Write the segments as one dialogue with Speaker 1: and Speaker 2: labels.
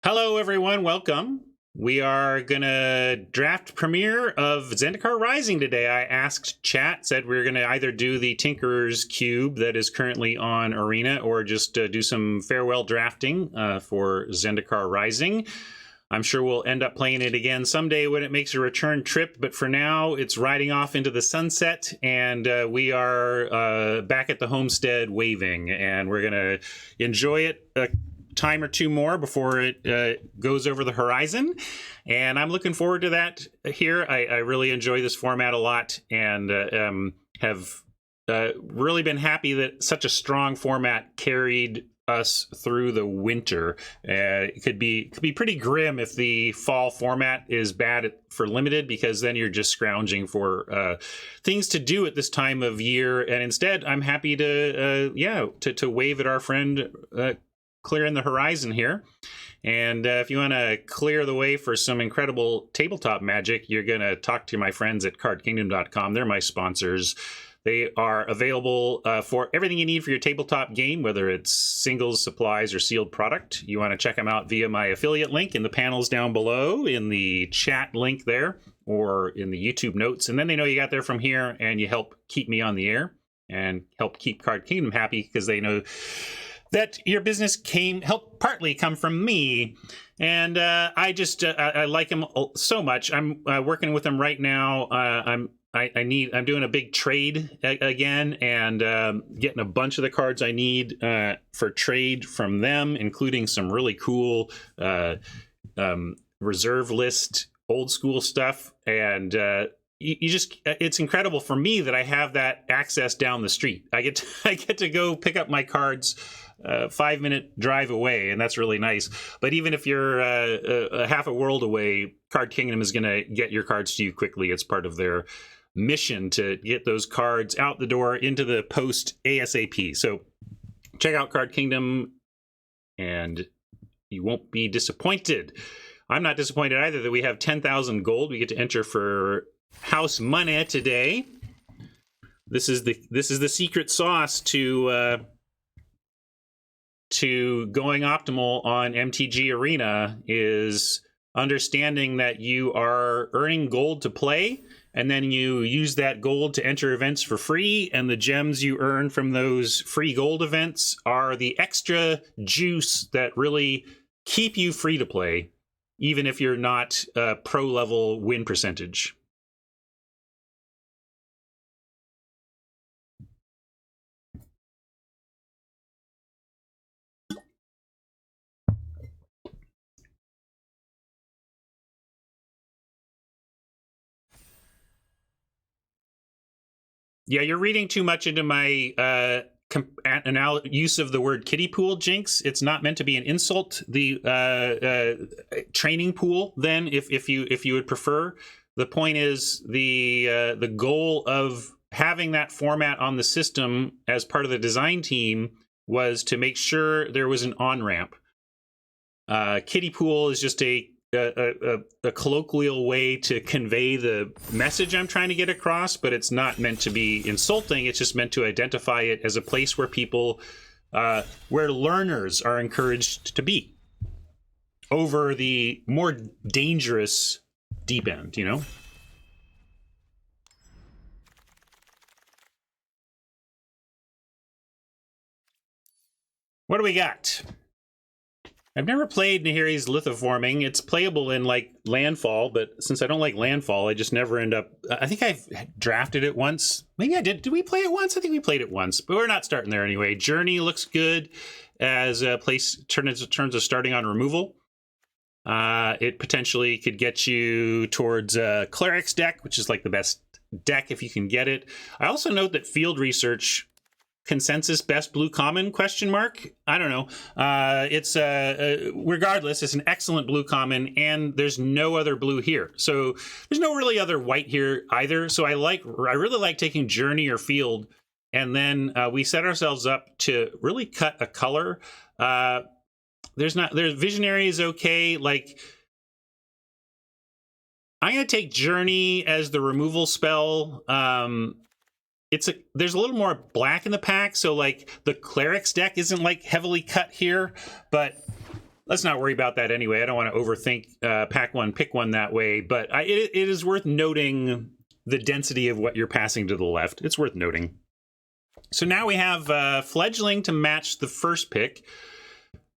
Speaker 1: Hello, everyone. Welcome. We are going to draft premiere of Zendikar Rising today. I asked chat, said we are going to either do the Tinkerer's Cube that is currently on Arena or just do some farewell drafting for Zendikar Rising. I'm sure we'll end up playing it again someday when it makes a return trip, but for now, it's riding off into the sunset, and we are back at the homestead waving, and we're going to enjoy it time or two more before it goes over the horizon, and I'm looking forward to that here. I really enjoy this format a lot, and have really been happy that such a strong format carried us through the winter. It could be pretty grim if the fall format is bad for limited, because then you're just scrounging for things to do at this time of year, and instead I'm happy to wave at our friend clearing the horizon here. And if you want to clear the way for some incredible tabletop magic, you're going to talk to my friends at cardkingdom.com. They're my sponsors. They are available for everything you need for your tabletop game, whether it's singles, supplies, or sealed product. You want to check them out via my affiliate link in the panels down below, in the chat link there, or in the YouTube notes. And then they know you got there from here, and you help keep me on the air and help keep Card Kingdom happy, because they know that your business helped partly come from me. And I like them so much. I'm working with them right now. I'm doing a big trade again, and getting a bunch of the cards I need for trade from them, including some really cool reserve list old school stuff. And it's incredible for me that I have that access down the street. I get to go pick up my cards 5-minute drive away, and that's really nice. But even if you're a half a world away, Card Kingdom is going to get your cards to you quickly. It's part of their mission to get those cards out the door into the post ASAP. So check out Card Kingdom, and you won't be disappointed. I'm not disappointed either that we have 10,000 gold we get to enter for house money today. This is the secret sauce to going optimal on MTG Arena, is understanding that you are earning gold to play, and then you use that gold to enter events for free, and the gems you earn from those free gold events are the extra juice that really keep you free to play, even if you're not pro level win percentage. Yeah, you're reading too much into my use of the word kiddie pool, Jinx. It's not meant to be an insult. The training pool, then, if you would prefer. The point is the goal of having that format on the system as part of the design team was to make sure there was an on-ramp. Kiddie pool is just a colloquial way to convey the message I'm trying to get across, but it's not meant to be insulting. It's just meant to identify it as a place where people, where learners are encouraged to be, over the more dangerous deep end, you know? What do we got? I've never played Nahiri's Lithoforming. It's playable in, like, Landfall, but since I don't like Landfall, I just never end up... I think I've drafted it once. Maybe I did. Did we play it once? I think we played it once, but we're not starting there anyway. Journey looks good as a place in terms of starting on removal. It potentially could get you towards Cleric's deck, which is, like, the best deck if you can get it. I also note that Field Research... consensus best blue common ? I don't know. It's regardless, it's an excellent blue common, and there's no other blue here. So there's no really other white here either. So I really like taking Journey or Field, and then we set ourselves up to really cut a color. There's Visionary is okay. Like, I'm gonna take Journey as the removal spell. There's a little more black in the pack, so like the Cleric's deck isn't like heavily cut here, but let's not worry about that anyway. I don't want to overthink pack one, pick one that way, but it is worth noting the density of what you're passing to the left. It's worth noting. So now we have Fledgling to match the first pick.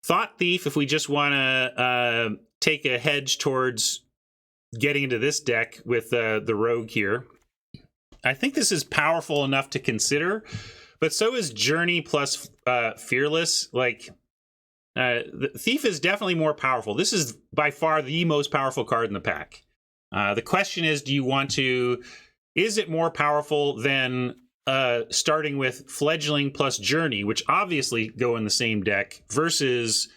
Speaker 1: Thought Thief, if we just want to take a hedge towards getting into this deck with the Rogue here. I think this is powerful enough to consider, but so is Journey plus Fearless. Like, the Thief is definitely more powerful. This is by far the most powerful card in the pack. The question is, is it more powerful than starting with Fledgling plus Journey, which obviously go in the same deck, versus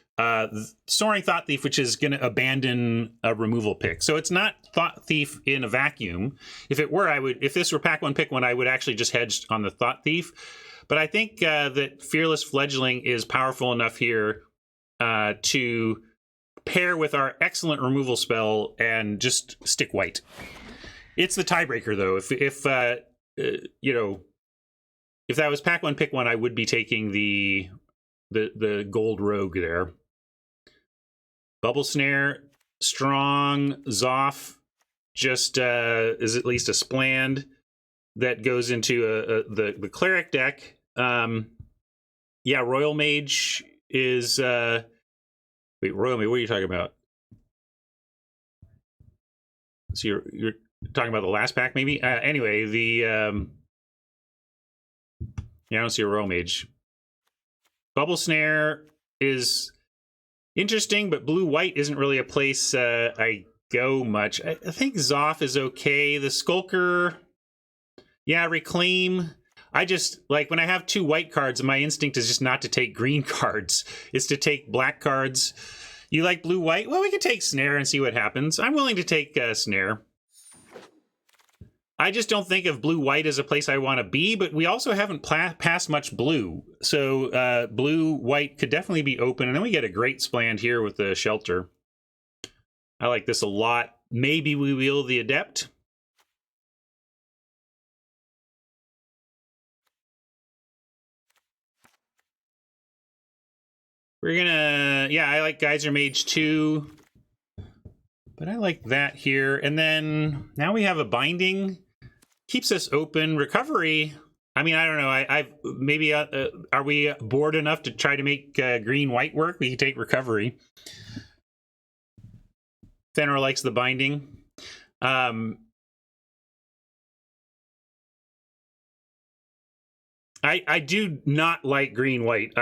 Speaker 1: Soaring Thought Thief, which is going to abandon a removal pick. So it's not Thought Thief in a vacuum. If it were, if this were pack one, pick one, I would actually just hedge on the Thought Thief. But I think that Fearless Fledgling is powerful enough here to pair with our excellent removal spell and just stick white. It's the tiebreaker, though. If that was pack one, pick one, I would be taking the gold Rogue there. Bubble Snare, strong. Zoff just is at least a spland that goes into the cleric deck. Yeah, Royal Mage is wait, Royal Mage, what are you talking about? So you're talking about the last pack, maybe? Anyway, yeah, I don't see a Royal Mage. Bubble Snare is interesting, but blue-white isn't really a place I go much. I think Zoff is okay. The Skulker, yeah, Reclaim. I just, like, when I have two white cards, my instinct is just not to take green cards. It's to take black cards. You like blue-white? Well, we can take Snare and see what happens. I'm willing to take Snare. I just don't think of blue-white as a place I want to be, but we also haven't passed much blue. So blue-white could definitely be open. And then we get a great spland here with the Shelter. I like this a lot. Maybe we wheel the Adept. We're gonna, yeah, I like Geyser Mage too. But I like that here. And then now we have a Binding. Keeps us open. Recovery, I mean, I don't know. Maybe are we bored enough to try to make green-white work? We can take Recovery. Fenrir likes the Binding. I do not like green-white.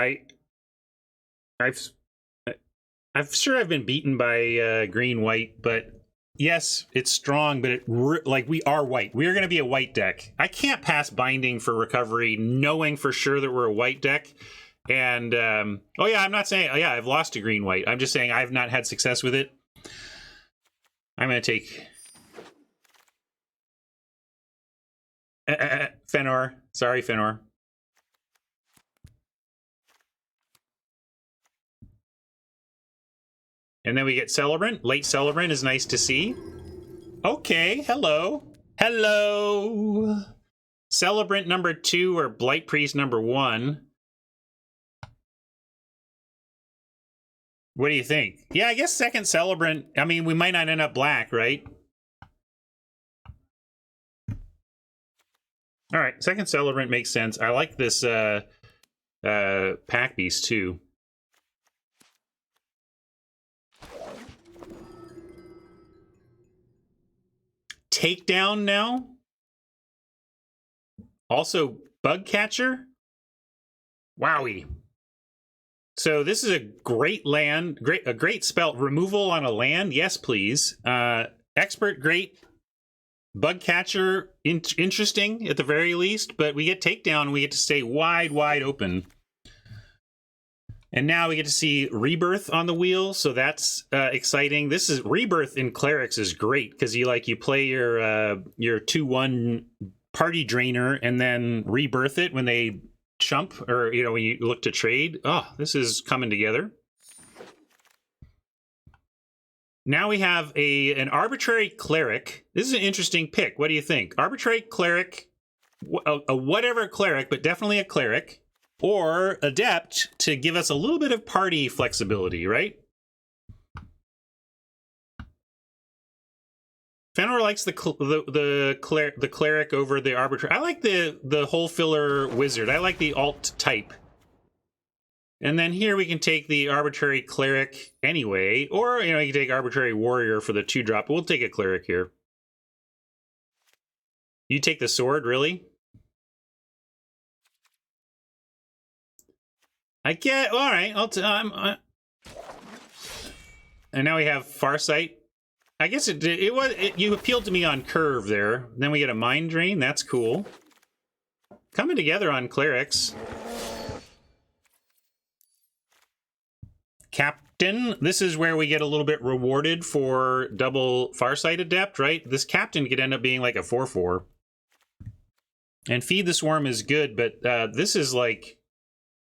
Speaker 1: I'm sure I've been beaten by green-white, but yes, it's strong, but like, we are white. We are going to be a white deck. I can't pass Binding for Recovery, knowing for sure that we're a white deck. And, oh yeah, I'm not saying, yeah, I've lost to green-white. I'm just saying I've not had success with it. I'm going to take Fenrir. Sorry, Fenrir. And then we get Celebrant. Late Celebrant is nice to see. Okay, hello. Hello. Celebrant number 2 or Blight Priest number 1. What do you think? Yeah, I guess second Celebrant. I mean, we might not end up black, right? All right, second Celebrant makes sense. I like this Pack Beast too. Takedown now. Also Bug Catcher. Wowie. So this is a great land, a great spell. Removal on a land, yes please. Expert, great. Bug Catcher, interesting at the very least, but we get Takedown and we get to stay wide open. And now we get to see Rebirth on the wheel, so that's exciting. This is Rebirth in Clerics is great because you play your 2/1 Party Drainer and then Rebirth it when they chump, or when you look to trade. Oh, this is coming together. Now we have an Arbitrary Cleric. This is an interesting pick. What do you think? Arbitrary Cleric, a whatever cleric, but definitely a cleric. Or Adept to give us a little bit of party flexibility, right? Fenrir likes the cleric over the arbitrary. I like the hole filler wizard. I like the alt type. And then here we can take the arbitrary cleric anyway, or you can take arbitrary warrior for the 2-drop. We'll take a cleric here. You take the sword, really? I get. All right. And now we have Farsight. I guess you appealed to me on curve there. Then we get a mind drain. That's cool. Coming together on clerics. Captain. This is where we get a little bit rewarded for double Farsight Adept, right? This captain could end up being like a 4/4. And Feed the Swarm is good, but this is like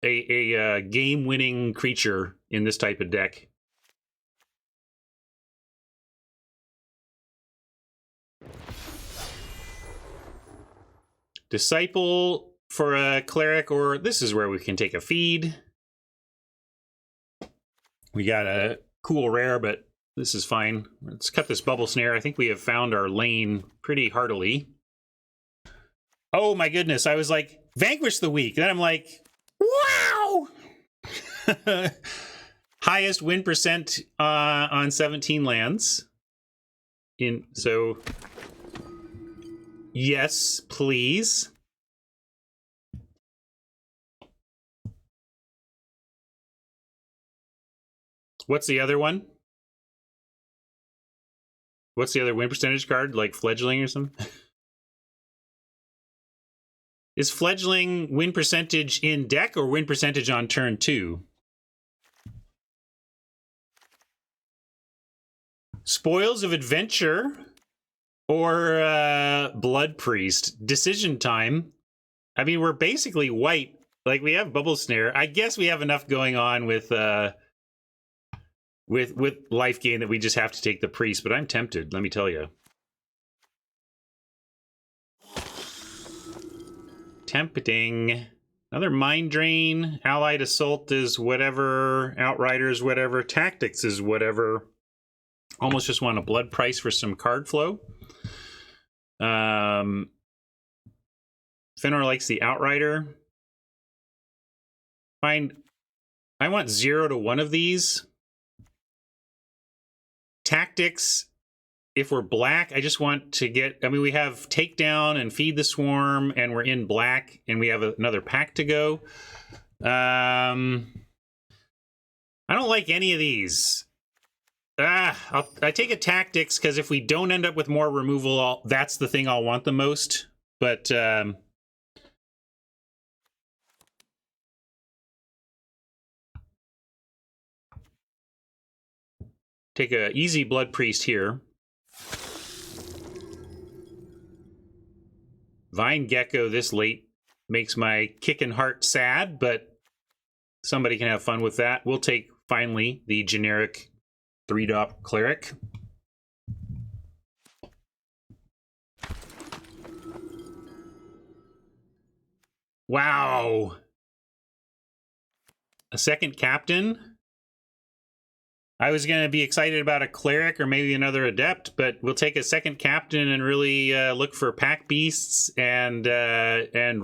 Speaker 1: a game-winning creature in this type of deck. Disciple for a cleric, or this is where we can take a feed. We got a cool rare, but this is fine. Let's cut this bubble snare. I think we have found our lane pretty heartily. Oh my goodness, I was like, Vanquish the Weak. Then I'm like, wow! Highest win percent on 17 lands. So, yes, please. What's the other one? What's the other win percentage card? Like Fledgling or something? Is Fledgling win percentage in deck or win percentage on turn 2? Spoils of Adventure or Blood Priest? Decision time. I mean, we're basically white. Like, we have Bubble Snare. I guess we have enough going on with life gain that we just have to take the priest, but I'm tempted, let me tell you. Tempting. Another Mind Drain. Allied Assault is whatever. Outriders, whatever. Tactics is whatever. Almost just want a blood price for some card flow. Fenrir likes the Outrider. Fine. I want 0 to 1 of these. Tactics, if we're black, I just want to get... I mean, we have Takedown and Feed the Swarm, and we're in black, and we have another pack to go. I don't like any of these. I take a Tactics, because if we don't end up with more removal, that's the thing I'll want the most. But... take a easy Blood Priest here. Vine Gecko this late makes my kickin' heart sad, but somebody can have fun with that. We'll take, finally, the generic 3-drop Cleric. Wow! A second Captain? I was going to be excited about a Cleric or maybe another Adept, but we'll take a second Captain and really look for Pack Beasts and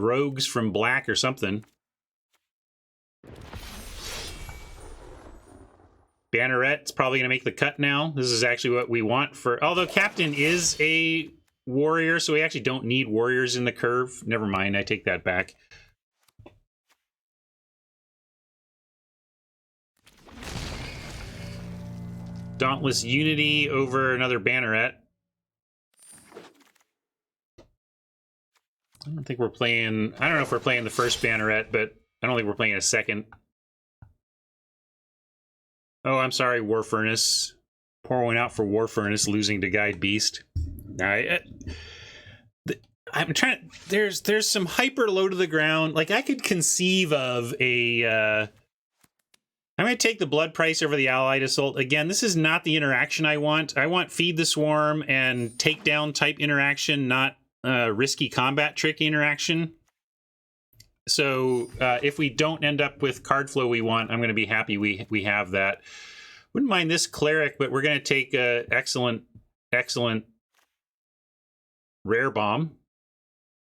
Speaker 1: Rogues from Black or something. Banneret's probably going to make the cut now. This is actually what we want for... Although Captain is a Warrior, so we actually don't need Warriors in the curve. Never mind, I take that back. Dauntless Unity over another Banneret. I don't think we're playing... I don't know if we're playing the first Banneret, but I don't think we're playing a second. Oh, I'm sorry, War Furnace. Pour one out for War Furnace, losing to Guide Beast. I'm trying... There's some hyper low to the ground. Like, I could conceive of a... I'm going to take the Blood Price over the Allied Assault. Again, this is not the interaction I want. I want Feed the Swarm and Takedown type interaction, not risky combat trick interaction. So if we don't end up with card flow we want, I'm going to be happy we have that. Wouldn't mind this Cleric, but we're going to take excellent Rare bomb.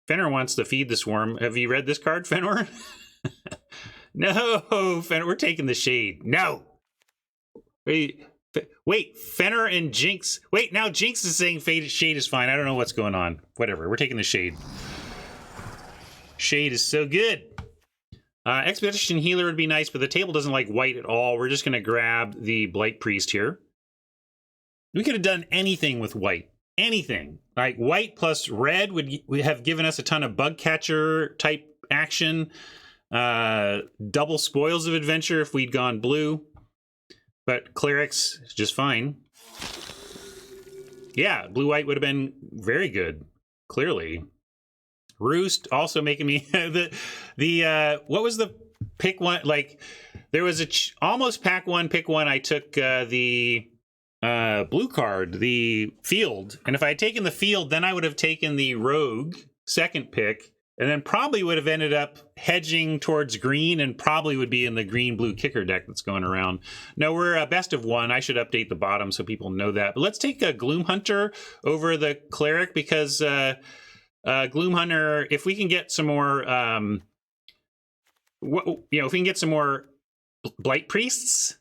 Speaker 1: Fenor wants to feed the swarm. Have you read this card, Fenor? No, Fenor, we're taking the shade. No. Wait, Fenor and Jinx. Wait, now Jinx is saying shade is fine. I don't know what's going on. Whatever, we're taking the shade. Shade is so good. Expedition Healer would be nice, but the table doesn't like white at all. We're just going to grab the Blight Priest here. We could have done anything with white. Anything. Like white plus red would have given us a ton of bug catcher type action. Double Spoils of Adventure if we'd gone blue. But Clerics is just fine. Yeah, blue-white would have been very good. Clearly. Roost also making me what was the pick one? Like there was a almost pack one, pick one. I took the blue card, the field, and if I had taken the field, then I would have taken the rogue second pick, and then probably would have ended up hedging towards green, and probably would be in the green-blue kicker deck that's going around. No, we're best of one. I should update the bottom so people know that. But let's take a Gloom Hunter over the cleric because. Gloom Hunter, if we can get some more, if we can get some more Blight Priests,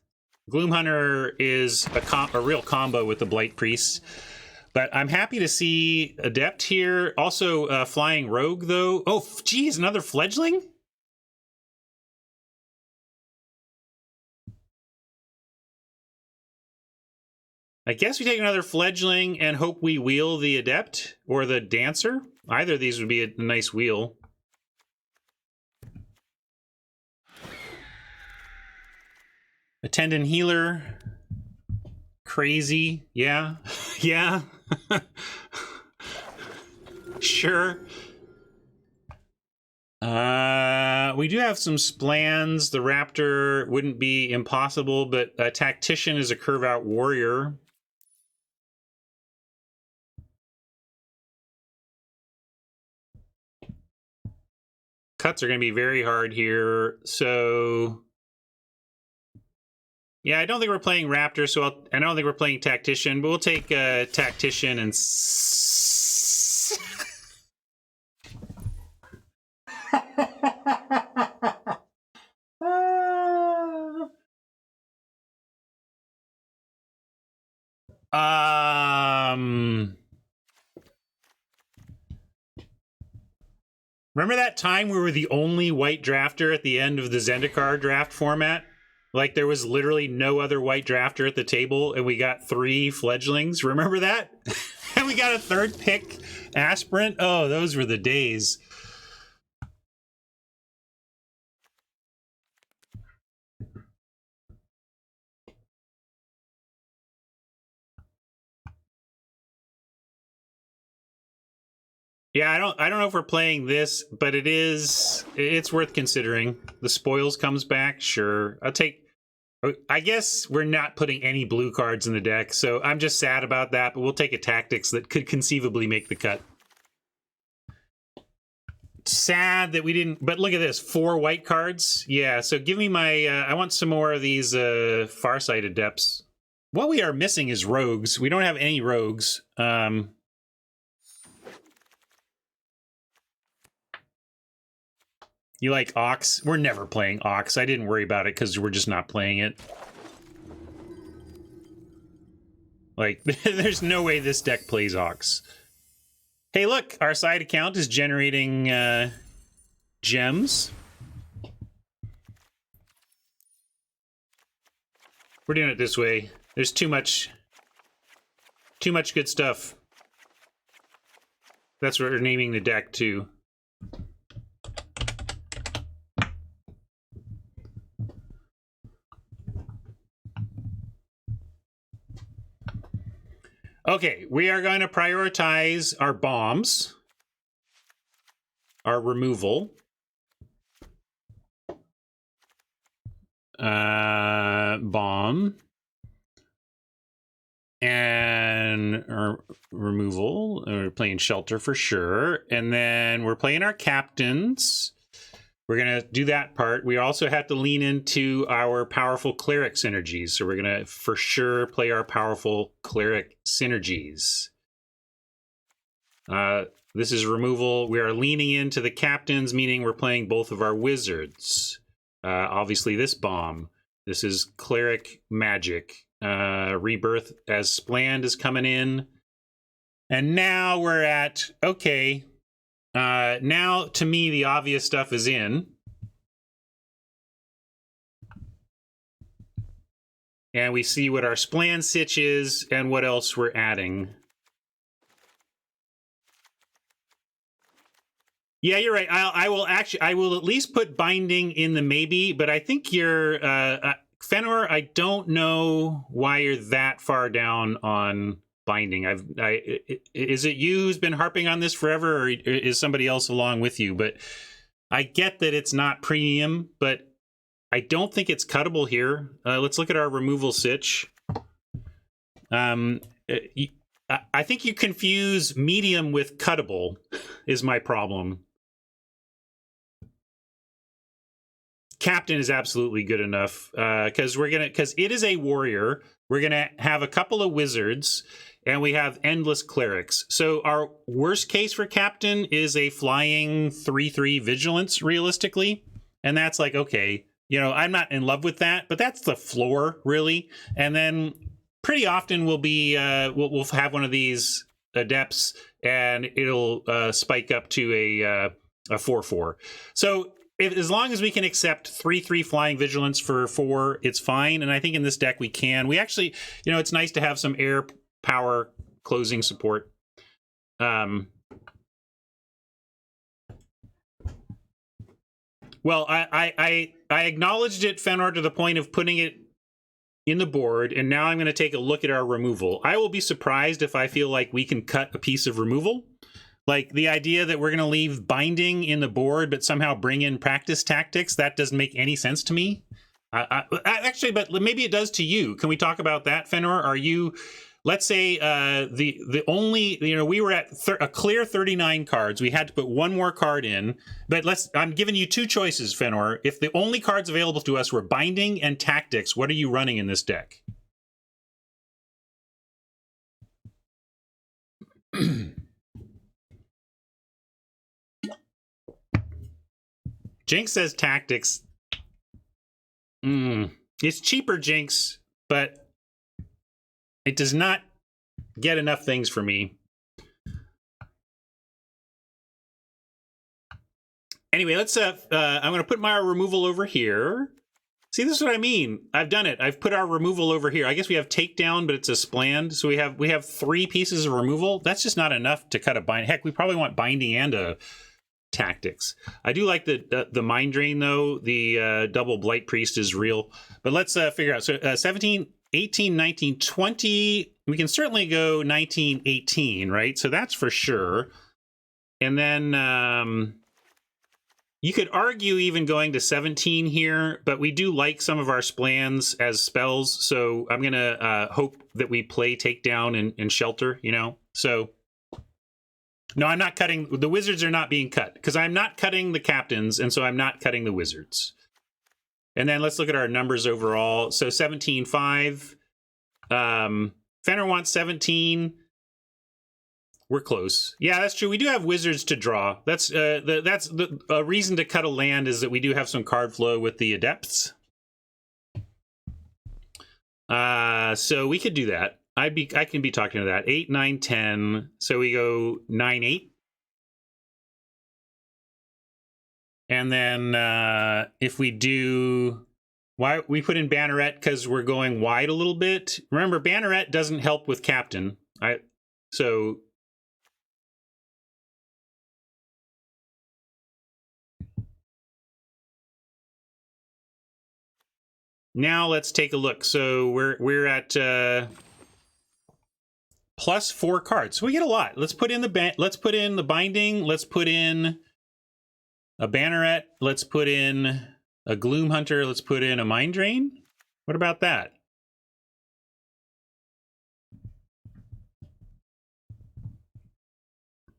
Speaker 1: Gloom Hunter is a real combo with the Blight Priests. But I'm happy to see Adept here. Also, Flying Rogue, though. Oh, geez, another Fledgling? I guess we take another Fledgling and hope we wheel the Adept or the Dancer. Either of these would be a nice wheel. Attendant Healer. Crazy. Yeah. Yeah. Sure. We do have some splans. The Raptor wouldn't be impossible, but a Tactician is a curve-out warrior. Cuts are going to be very hard here, so yeah, I don't think we're playing Raptor, so I don't think we're playing Tactician, but we'll take Tactician and remember that time we were the only white drafter at the end of the Zendikar draft format? Like there was literally no other white drafter at the table and we got 3 fledglings. Remember that? And we got a 3rd pick aspirant. Oh, those were the days. Yeah, I don't know if we're playing this, but it's worth considering. The spoils comes back, sure. I guess we're not putting any blue cards in the deck, so I'm just sad about that, but we'll take a tactics that could conceivably make the cut. Sad that we didn't, but look at this, 4 white cards. Yeah, so give me my, I want some more of these Farsight Adepts. What we are missing is rogues. We don't have any rogues. You like Ox? We're never playing Ox. I didn't worry about it because we're just not playing it. Like, there's no way this deck plays Ox. Hey, look, our side account is generating gems. We're doing it this way. There's too much good stuff. That's what we're naming the deck too. Okay, we are going to prioritize our bombs, our removal, bomb, and our removal. We're playing shelter for sure, and then we're playing our captains. We're going to do that part. We also have to lean into our powerful cleric synergies. So we're going to for sure play our powerful cleric synergies. This is removal. We are leaning into the captains, meaning we're playing both of our wizards. Obviously, this bomb. This is cleric magic. Rebirth as Spland is coming in. And now we're at, okay. Now, to me, the obvious stuff is in. And we see what our Spland sitch is and what else we're adding. Yeah, you're right. I will at least put binding in the maybe, but I think you're Fenor. I don't know why you're that far down on binding. Is it you who's been harping on this forever, or is somebody else along with you? But I get that it's not premium, but I don't think it's cuttable here. Let's look at our removal sitch. I think you confuse medium with cuttable is my problem. Captain is absolutely good enough because it is a warrior. We're gonna have a couple of wizards and we have endless clerics. So our worst case for captain is a flying 3/3 vigilance realistically, and that's like, okay, you know, I'm not in love with that, but that's the floor really. And then pretty often we'll be we'll have one of these adepts and it'll spike up to a 4/4. So as long as we can accept 3/3 flying vigilance for 4, it's fine. And I think in this deck we can. We actually, you know, it's nice to have some air power closing support. Well, I acknowledged it, Fenor, to the point of putting it in the board, and now I'm going to take a look at our removal. I will be surprised if I feel like we can cut a piece of removal. Like the idea that we're going to leave binding in the board, but somehow bring in practice tactics, that doesn't make any sense to me. Actually, but maybe it does to you. Can we talk about that, Fenor? Are you, let's say, the only, you know, we were at a clear 39 cards. We had to put one more card in, but I'm giving you two choices, Fenor. If the only cards available to us were binding and tactics, what are you running in this deck? Jinx says tactics. It's cheaper, Jinx, but it does not get enough things for me. Anyway, let's I'm going to put my removal over here. See, this is what I mean. I've done it. I've put our removal over here. I guess we have takedown, but it's a Spland. So we have 3 pieces of removal. That's just not enough to cut a bind. Heck, we probably want binding and a tactics. I do like the mind drain though. The double blight priest is real. But let's figure out. So 17, 18, 19, 20. We can certainly go 19, 18, right? So that's for sure. And then you could argue even going to 17 here, but we do like some of our Splands as spells. So I'm going to hope that we play takedown and shelter, you know? So no, I'm not cutting. The wizards are not being cut because I'm not cutting the captains, and so I'm not cutting the wizards. And then let's look at our numbers overall. So 17-5. Fenor wants 17. We're close. Yeah, that's true. We do have wizards to draw. That's a reason to cut a land is that we do have some card flow with the adepts. So we could do that. I can be talking to that. 8, 9, 10. So we go 9, 8. And then if we do, why we put in Banneret because we're going wide a little bit. Remember, Banneret doesn't help with captain. So now let's take a look. So we're at plus 4 cards. So we get a lot. Let's put in the binding. Let's put in a Banneret. Let's put in a Gloom Hunter. Let's put in a Mind Drain. What about that?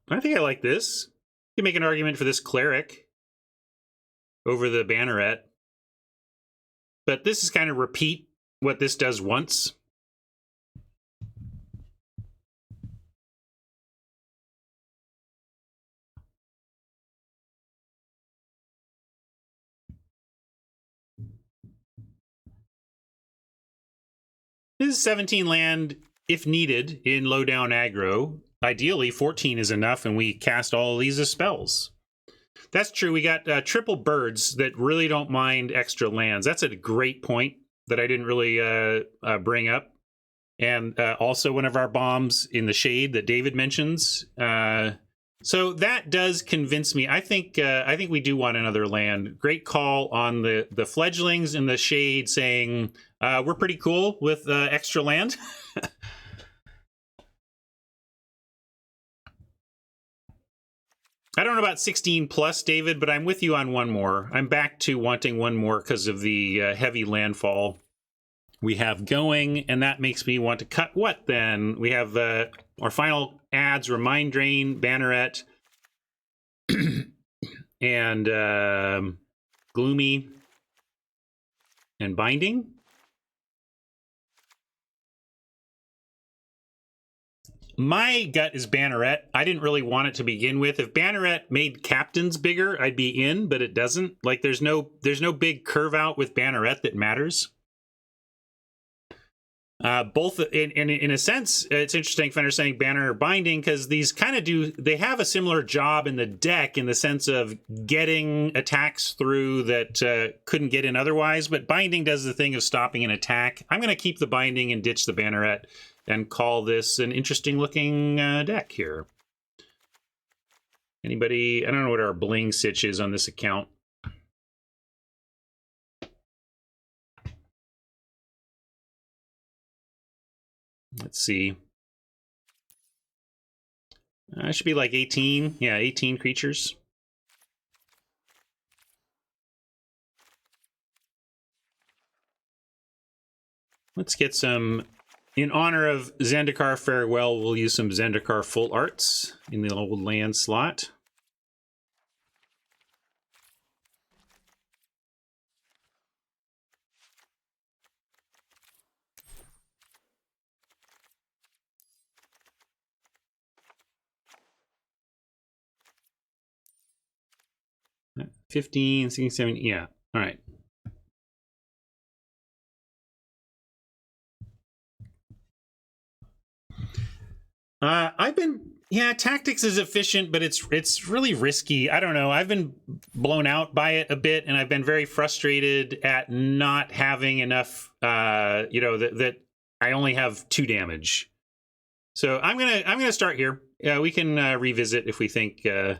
Speaker 1: I think I like this. You can make an argument for this Cleric over the Banneret. But this is kind of repeat what this does once. This is 17 land if needed in low down aggro. Ideally, 14 is enough, and we cast all of these as spells. That's true. We got triple birds that really don't mind extra lands. That's a great point that I didn't really bring up. And also one of our bombs in the shade that David mentions. So that does convince me. I think we do want another land. Great call on the fledglings in the shade saying we're pretty cool with extra land. I don't know about 16 plus, David, but I'm with you on one more. I'm back to wanting one more because of the heavy landfall we have going, and that makes me want to cut what then? We have our final adds were Mind Drain, Banneret, and Gloomy, and Binding. My gut is Banneret. I didn't really want it to begin with. If Banneret made captains bigger, I'd be in, but it doesn't. Like there's no big curve out with Banneret that matters. Both in a sense, it's interesting Fender's saying Banner or Binding because these kind of they have a similar job in the deck in the sense of getting attacks through that couldn't get in otherwise. But Binding does the thing of stopping an attack. I'm going to keep the Binding and ditch the Banneret and call this an interesting looking deck here. Anybody? I don't know what our bling sitch is on this account. Let's see. It should be like 18. Yeah, 18 creatures. Let's get some... In honor of Zendikar Farewell, we'll use some Zendikar Full Arts in the old land slot. Uh, 15, 16, 17, yeah. All right. Tactics is efficient, but it's really risky. I don't know. I've been blown out by it a bit, and I've been very frustrated at not having enough. That I only have 2 damage. So I'm gonna start here. We can revisit if we think. I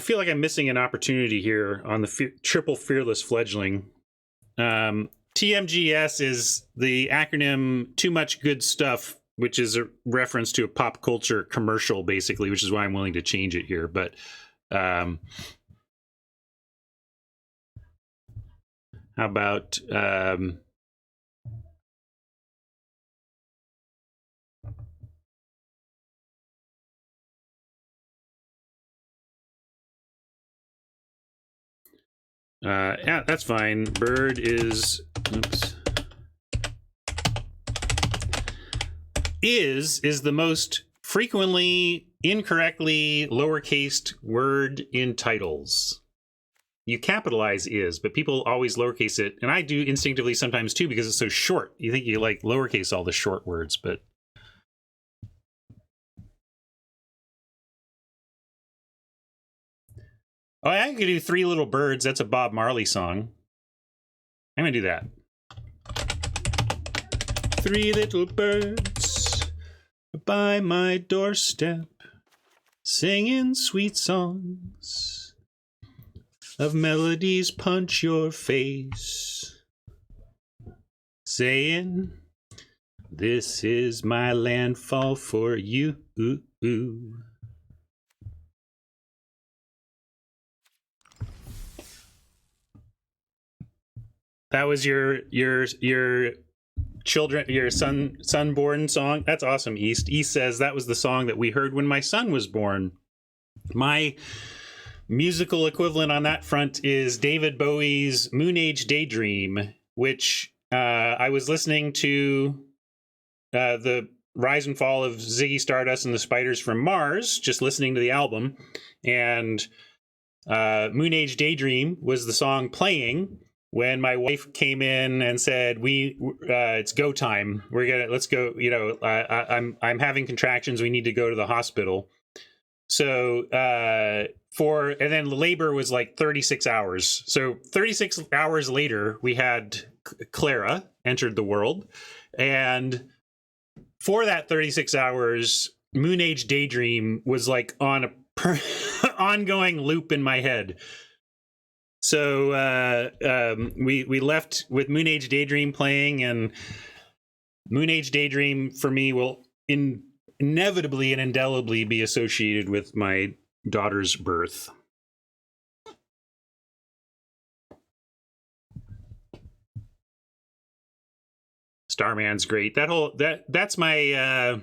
Speaker 1: feel like I'm missing an opportunity here on the triple fearless fledgling. TMGS is the acronym Too Much Good Stuff, which is a reference to a pop culture commercial, basically, which is why I'm willing to change it here. But how about yeah, that's fine. Bird is is the most frequently incorrectly lowercased word in titles. You capitalize is, but people always lowercase it, and I do instinctively sometimes too because it's so short. You think you like lowercase all the short words, but oh, I could do 3 Little Birds. That's a Bob Marley song. I'm gonna do that. 3 little birds by my doorstep, singing sweet songs of melodies punch your face, saying, "This is my landfall for you." That was your children, your sonborn song. That's awesome. East says that was the song that we heard when my son was born. My musical equivalent on that front is David Bowie's Moon Age Daydream, which I was listening to the rise and fall of Ziggy Stardust and the Spiders from Mars, just listening to the album, and Moon Age Daydream was the song playing when my wife came in and said, it's go time. Let's go. You know, I'm having contractions. We need to go to the hospital. So, and then labor was like 36 hours. So 36 hours later, we had Clara entered the world. And for that 36 hours, Moon Age Daydream was like on a ongoing loop in my head. So we left with Moon Age Daydream playing, and Moon Age Daydream for me will inevitably and indelibly be associated with my daughter's birth. Starman's great. That's my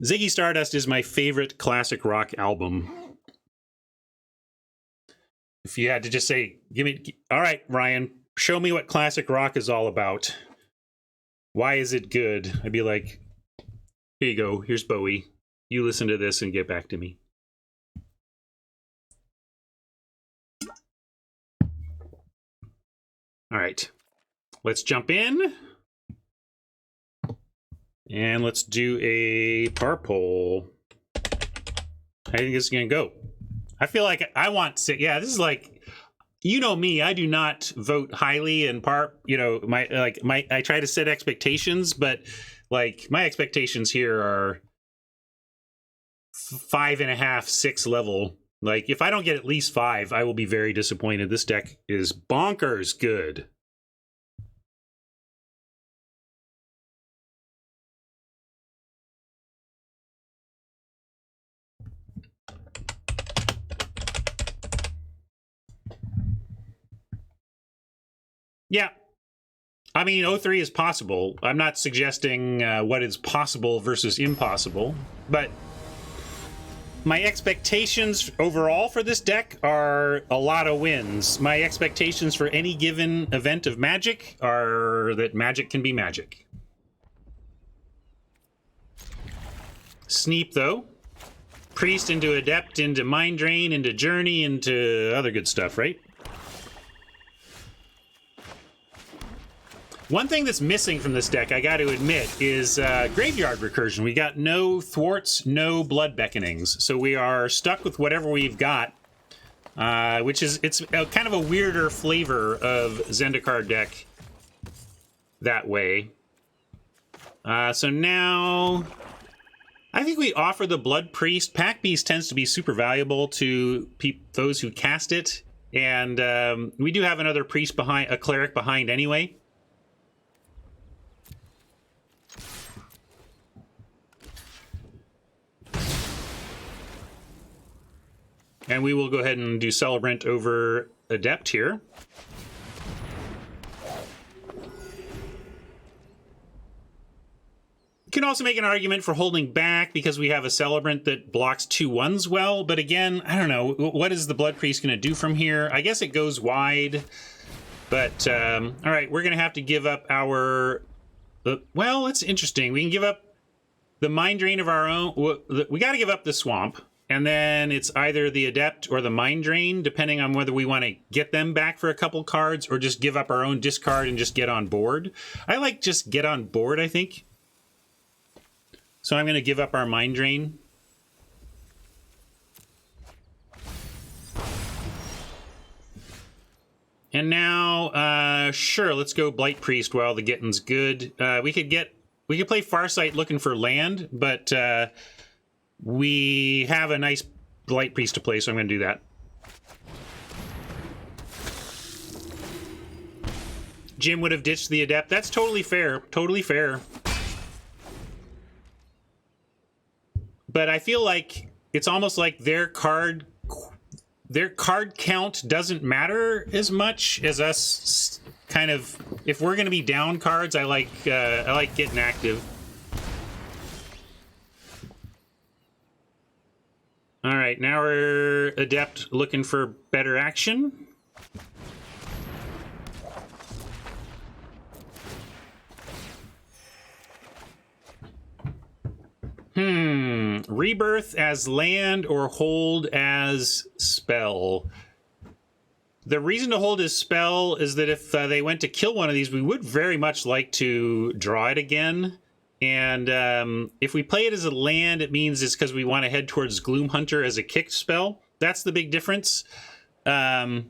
Speaker 1: Ziggy Stardust is my favorite classic rock album. If you had to just say, all right, Ryan, show me what classic rock is all about. Why is it good? I'd be like, here you go. Here's Bowie. You listen to this and get back to me. All right, let's jump in. And let's do a par poll. I think this is going to go. I feel like I want to, this is like, you know me, I do not vote highly in par, you know, I try to set expectations, but like my expectations here are 5.5, 6 level. Like if I don't get at least 5, I will be very disappointed. This deck is bonkers good. Yeah. I mean, 03 is possible. I'm not suggesting what is possible versus impossible, but my expectations overall for this deck are a lot of wins. My expectations for any given event of Magic are that Magic can be Magic. Sneep, though. Priest into Adept, into Mind Drain, into Journey, into other good stuff, right? One thing that's missing from this deck, I got to admit, is Graveyard Recursion. We got no Thwarts, no Blood Beckonings. So we are stuck with whatever we've got, it's kind of a weirder flavor of Zendikar deck that way. So now, I think we offer the Blood Priest. Pack Beast tends to be super valuable to those who cast it. And we do have another priest behind, a cleric behind anyway. And we will go ahead and do Celebrant over Adept here. You can also make an argument for holding back because we have a Celebrant that blocks 2/1s well, but again, I don't know. What is the Blood Priest going to do from here? I guess it goes wide, but all right, we're going to have to give up our... Well, it's interesting. We can give up the Mind Drain of our own. We got to give up the Swamp. And then it's either the Adept or the Mind Drain, depending on whether we want to get them back for a couple cards or just give up our own discard and just get on board. I like just get on board, I think. So I'm going to give up our Mind Drain. And now, sure, let's go Blight Priest while the getting's good. We could play Farsight looking for land, but... we have a nice Blight Priest to play, so I'm going to do that. Jim would have ditched the Adept. That's totally fair. Totally fair. But I feel like it's almost like their card count doesn't matter as much as us kind of... If we're going to be down cards, I like getting active. All right, now we're Adept looking for better action. rebirth as land or hold as spell. The reason to hold as spell is that if they went to kill one of these, we would very much like to draw it again. And if we play it as a land, it means it's because we want to head towards Gloom Hunter as a kicked spell. That's the big difference. Oh,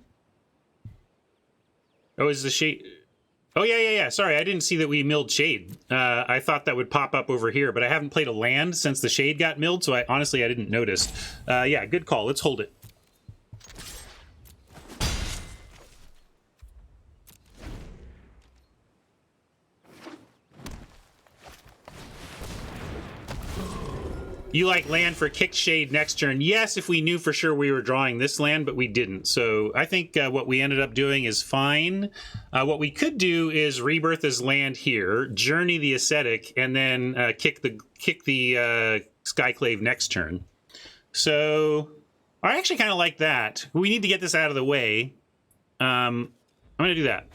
Speaker 1: is the shade... Oh, yeah. Sorry, I didn't see that we milled shade. I thought that would pop up over here, but I haven't played a land since the shade got milled, so honestly, I didn't notice. Yeah, good call. Let's hold it. You like land for kicked shade next turn. Yes, if we knew for sure we were drawing this land, but we didn't. So I think what we ended up doing is fine. What we could do is rebirth as land here, journey the ascetic, and then kick the Skyclave next turn. So I actually kind of like that. We need to get this out of the way. I'm going to do that.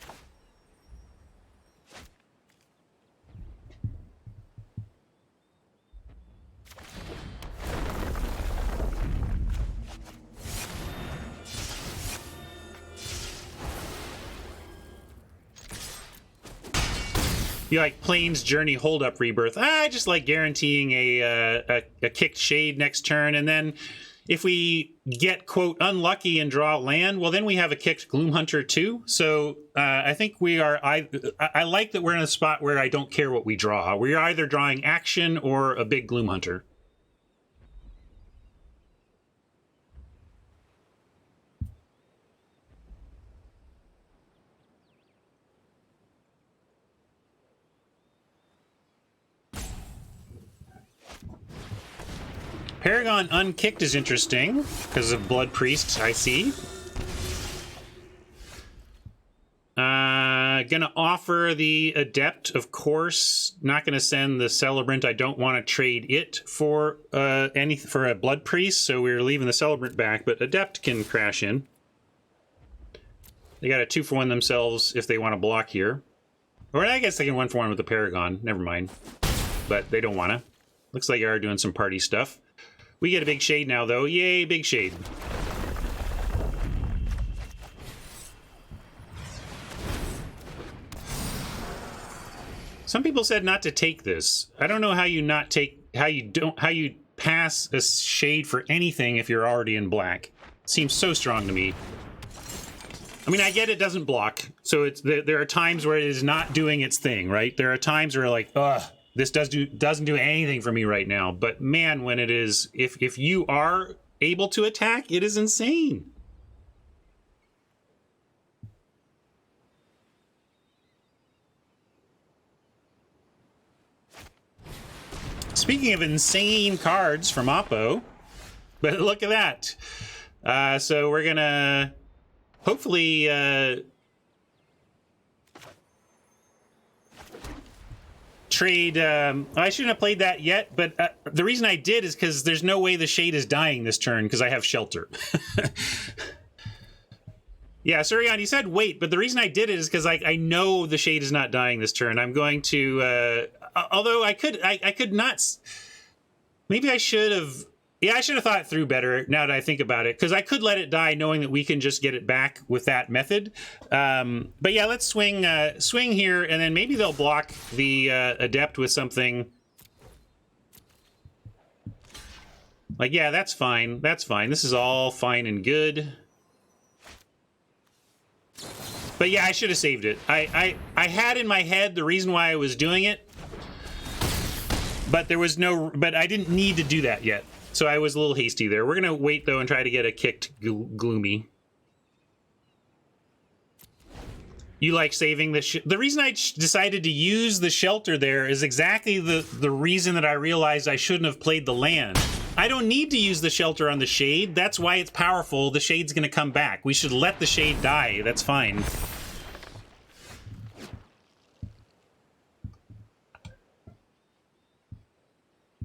Speaker 1: You like Plains Journey Hold Up Rebirth. I just like guaranteeing a kicked shade next turn, and then if we get, quote, unlucky and draw land, well, then we have a kicked Gloom Hunter too. So I think we are... I like that we're in a spot where I don't care what we draw. We're either drawing action or a big Gloom Hunter. Paragon unkicked is interesting because of Blood Priest, I see. Gonna offer the Adept, of course. Not gonna send the Celebrant. I don't want to trade it for for a Blood Priest, so we're leaving the Celebrant back, but Adept can crash in. They got a 2-for-1 themselves if they want to block here. Or I guess they can 1-for-1 with the Paragon. Never mind. But they don't want to. Looks like you are doing some party stuff. We get a big shade now, though. Yay, big shade. Some people said not to take this. I don't know how you not take, how you pass a shade for anything if you're already in black. Seems so strong to me. I mean, I get it doesn't block, so it's there are times where it is not doing its thing, right? There are times where like, ugh. This doesn't do anything for me right now. But man, when it is, if you are able to attack, it is insane. Speaking of insane cards from Oppo, but look at that. So we're gonna hopefully trade. I shouldn't have played that yet, but the reason I did is because there's no way the shade is dying this turn because I have shelter. Yeah, Surion, you said wait, but the reason I did it is because I know the shade is not dying this turn. I'm going to, although I could not. Maybe I should have. Yeah, I should have thought it through better now that I think about it, because I could let it die knowing that we can just get it back with that method. But yeah, let's swing here, and then maybe they'll block the Adept with something. Like, yeah, that's fine. That's fine. This is all fine and good. But yeah, I should have saved it. I had in my head the reason why I was doing it, but there was no. But I didn't need to do that yet. So I was a little hasty there. We're going to wait, though, and try to get a kicked Gloomy. You like saving the reason I decided to use the shelter there is exactly the reason that I realized I shouldn't have played the land. I don't need to use the shelter on the shade. That's why it's powerful. The shade's going to come back. We should let the shade die. That's fine.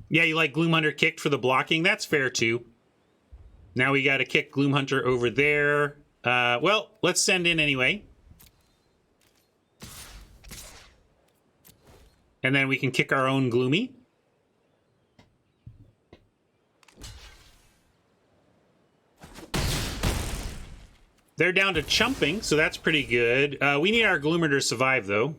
Speaker 1: Yeah, you like Gloom Hunter kicked for the blocking? That's fair, too. Now we got to kick Gloom Hunter over there. Well, let's send in anyway. And then we can kick our own Gloomy. They're down to chumping, so that's pretty good. We need our Gloomer to survive, though.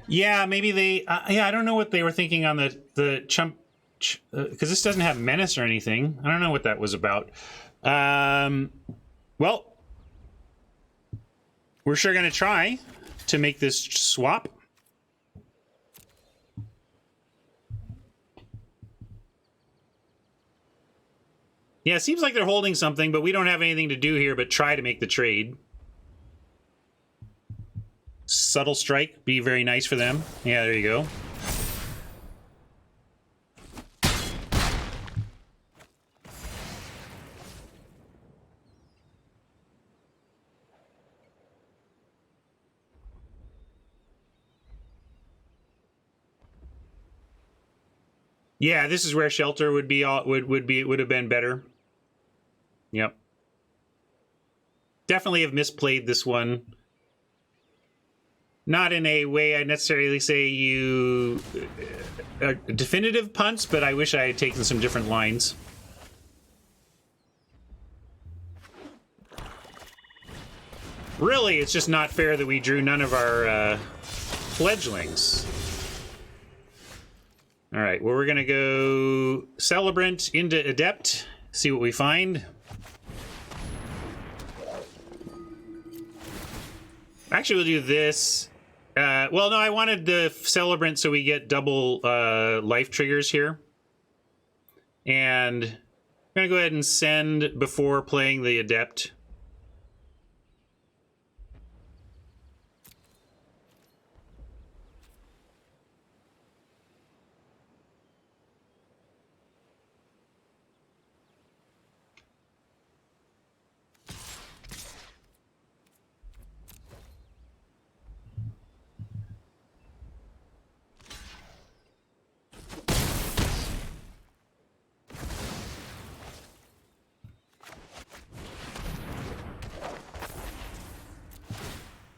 Speaker 1: Yeah, maybe they... yeah, I don't know what they were thinking on the chump... Because this doesn't have menace or anything. I don't know what that was about. Well, we're sure going to try to make this swap. Yeah, it seems like they're holding something, but we don't have anything to do here but try to make the trade. Subtle strike, be very nice for them. Yeah, there you go. Yeah, this is where shelter would be would have been better. Yep. Definitely have misplayed this one. Not in a way I necessarily say you definitive punts, but I wish I had taken some different lines. Really, it's just not fair that we drew none of our fledglings. All right, well, we're going to go Celebrant into Adept, see what we find. Actually, we'll do this. Well, no, I wanted the Celebrant so we get double life triggers here. And I'm going to go ahead and send before playing the Adept.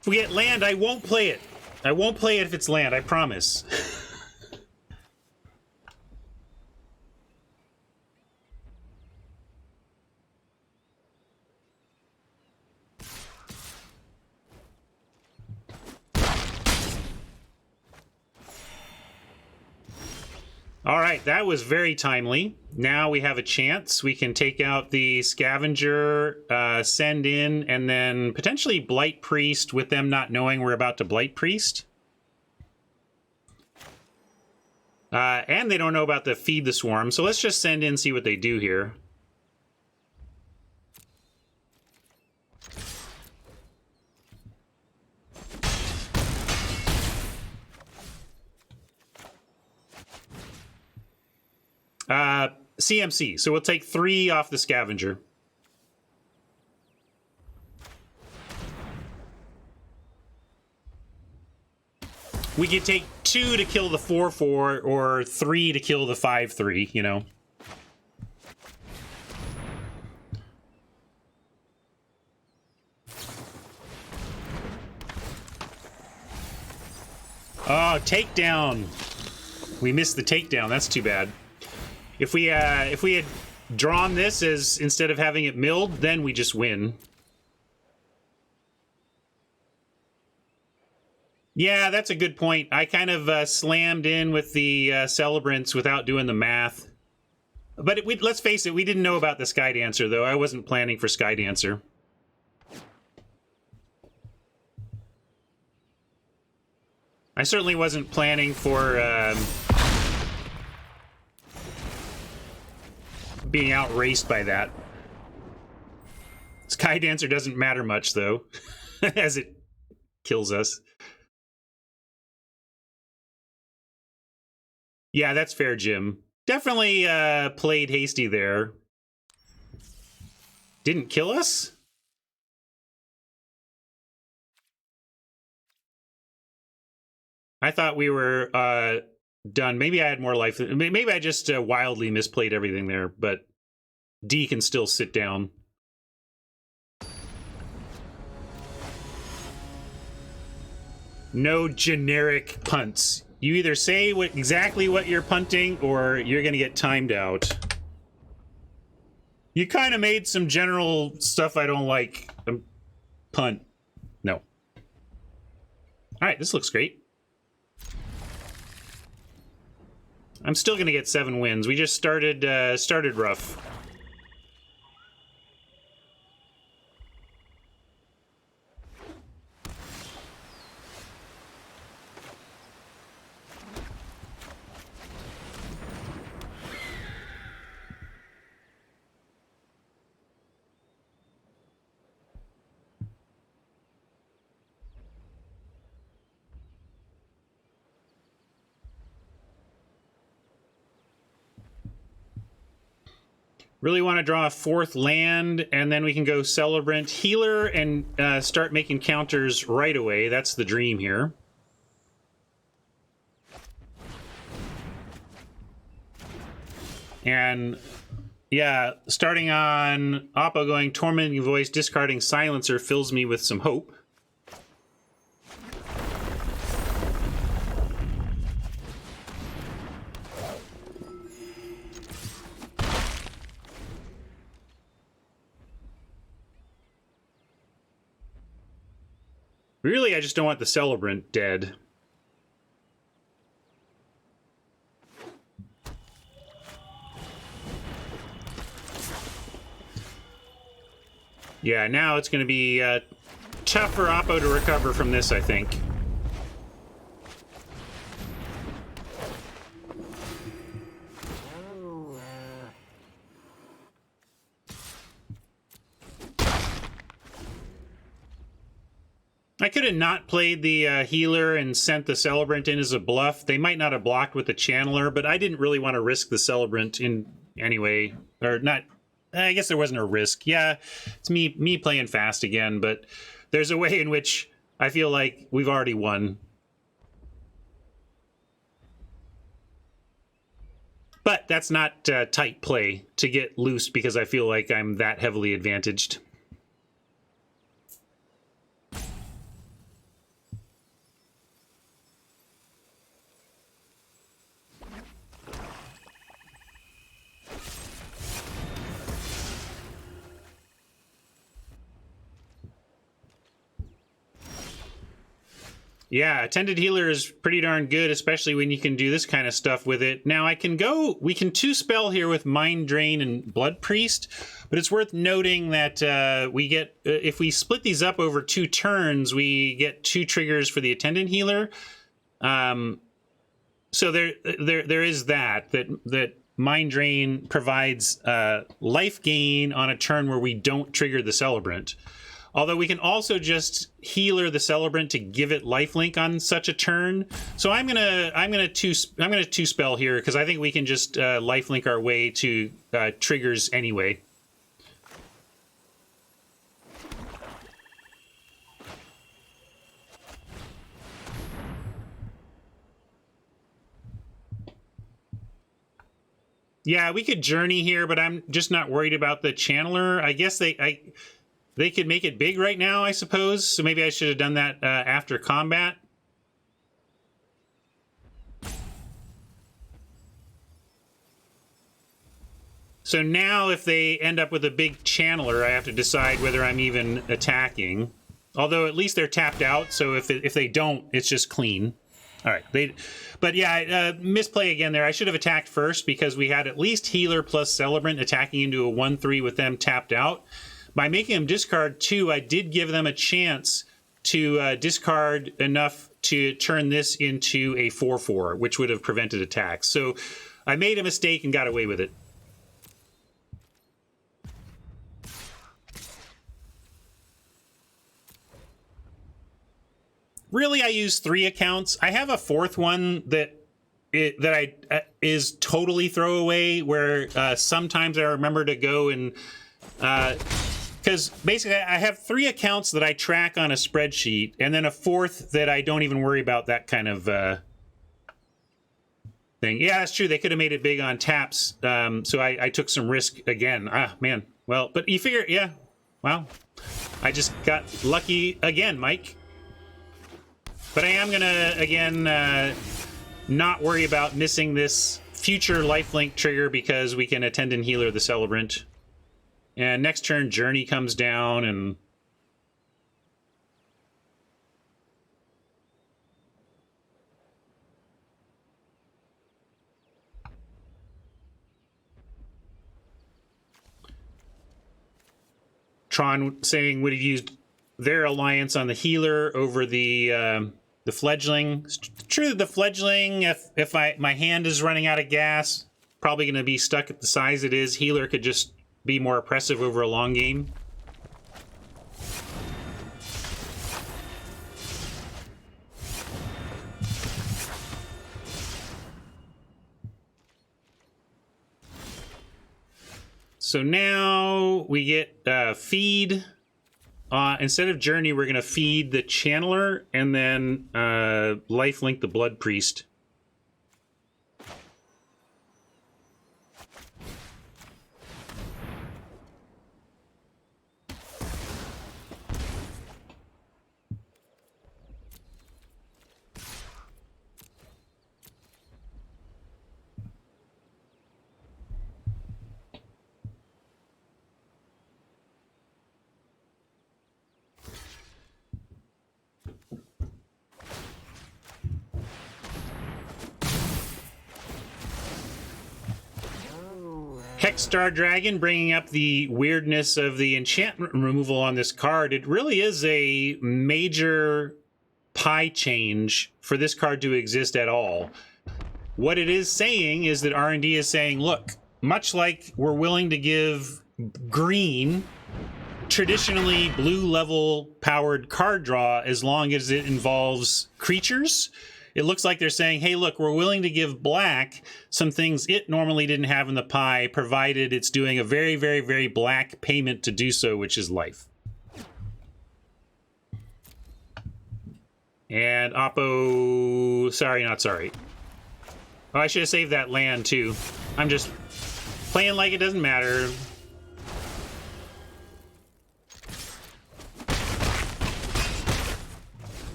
Speaker 1: If we get land, I won't play it. I won't play it if it's land, I promise. All right, that was very timely. Now we have a chance. We can take out the Scavenger, send in, and then potentially Blight Priest with them not knowing we're about to Blight Priest. And they don't know about the Feed the Swarm, so let's just send in, see what they do here. CMC, so we'll take 3 off the Scavenger. We could take 2 to kill the 4/4 or 3 to kill the 5/3, you know. Oh, takedown. We missed the takedown. That's too bad. If we had drawn this as instead of having it milled, then we just win. Yeah, that's a good point. I kind of slammed in with the Celebrants without doing the math. But let's face it, we didn't know about the Sky Dancer, though. I wasn't planning for Sky Dancer. I certainly wasn't planning for being outraced by that. Sky Dancer doesn't matter much, though, as it kills us. Yeah, that's fair, Jim. Definitely played hasty there. Didn't kill us? I thought we were done. Maybe I had more life. Maybe I just wildly misplayed everything there, but D can still sit down. No generic punts. You either say exactly what you're punting or you're going to get timed out. You kind of made some general stuff I don't like. Punt. No. All right, this looks great. I'm still going to get 7 wins. We just started rough. Really want to draw a 4th land, and then we can go Celebrant Healer and start making counters right away. That's the dream here. And yeah, starting on Oppo going Tormenting Voice, discarding Silencer fills me with some hope. Really, I just don't want the Celebrant dead. Yeah, now it's going to be tough for Oppo to recover from this, I think. I could have not played the healer and sent the Celebrant in as a bluff. They might not have blocked with the Channeler, but I didn't really want to risk the Celebrant in anyway. Or not, I guess there wasn't a risk. Yeah, it's me playing fast again, but there's a way in which I feel like we've already won. But that's not tight play to get loose because I feel like I'm that heavily advantaged. Yeah, Attended Healer is pretty darn good, especially when you can do this kind of stuff with it. Now, we can 2-spell here with Mind Drain and Blood Priest, but it's worth noting that we get, if we split these up over 2 turns, we get 2 triggers for the Attendant Healer. So there is that Mind Drain provides life gain on a turn where we don't trigger the Celebrant. Although we can also just healer the Celebrant to give it lifelink on such a turn. So I'm gonna two spell here because I think we can just lifelink our way to triggers anyway. Yeah, we could journey here, but I'm just not worried about the Channeler. I guess they could make it big right now, I suppose. So maybe I should have done that after combat. So now if they end up with a big Channeler, I have to decide whether I'm even attacking. Although at least they're tapped out, so if they don't, it's just clean. All right, but yeah, misplay again there. I should have attacked first because we had at least Healer plus Celebrant attacking into a 1/3 with them tapped out. By making them discard 2, I did give them a chance to discard enough to turn this into a 4/4, which would have prevented attacks. So I made a mistake and got away with it. Really, I use 3 accounts. I have a 4th one that is totally throwaway, where sometimes I remember to go and Because basically I have 3 accounts that I track on a spreadsheet, and then a 4th that I don't even worry about that kind of thing. Yeah, that's true. They could have made it big on taps. So I took some risk again. Ah, man. Well, but you figure, yeah. Wow. I just got lucky again, Mike. But I am going to, again, not worry about missing this future lifelink trigger because we can attend and healer the Celebrant. And next turn, Journey comes down and... Tron saying would have used their alliance on the healer over the fledgling. It's true that the fledgling, if my hand is running out of gas, probably going to be stuck at the size it is. Healer could just be more oppressive over a long game. So now we get feed. Instead of Journey, we're going to feed the Channeler and then lifelink the Blood Priest. Hex Star Dragon, bringing up the weirdness of the enchantment removal on this card. It really is a major pie change for this card to exist at all. What it is saying is that R&D is saying, look, much like we're willing to give green traditionally blue level powered card draw as long as it involves creatures, it looks like they're saying, hey, look, we're willing to give black some things it normally didn't have in the pie, provided it's doing a very, very, very black payment to do so, which is life. And Oppo... Sorry, not sorry. Oh, I should have saved that land, too. I'm just playing like it doesn't matter.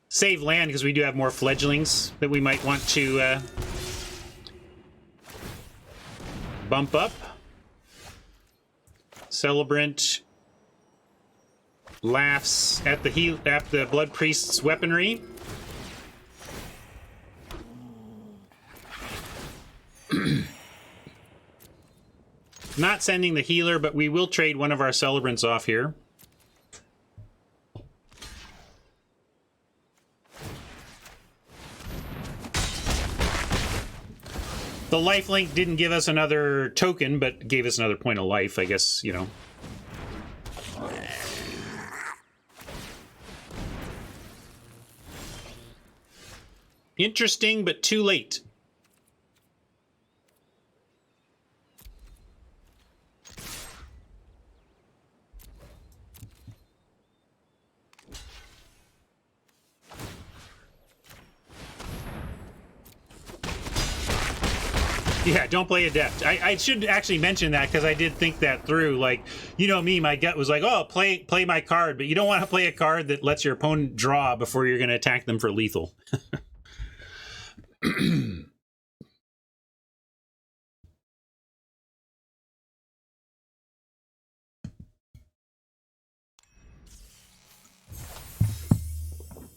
Speaker 1: Save land because we do have more fledglings that we might want to bump up. Celebrant laughs at the Blood Priest's weaponry. Not sending the healer, but we will trade one of our Celebrants off here. The lifelink didn't give us another token, but gave us another point of life, I guess, you know. Interesting, but too late. Yeah, don't play Adept. I should actually mention that because I did think that through. Like, you know me, my gut was like, oh, play my card, but you don't want to play a card that lets your opponent draw before you're going to attack them for lethal.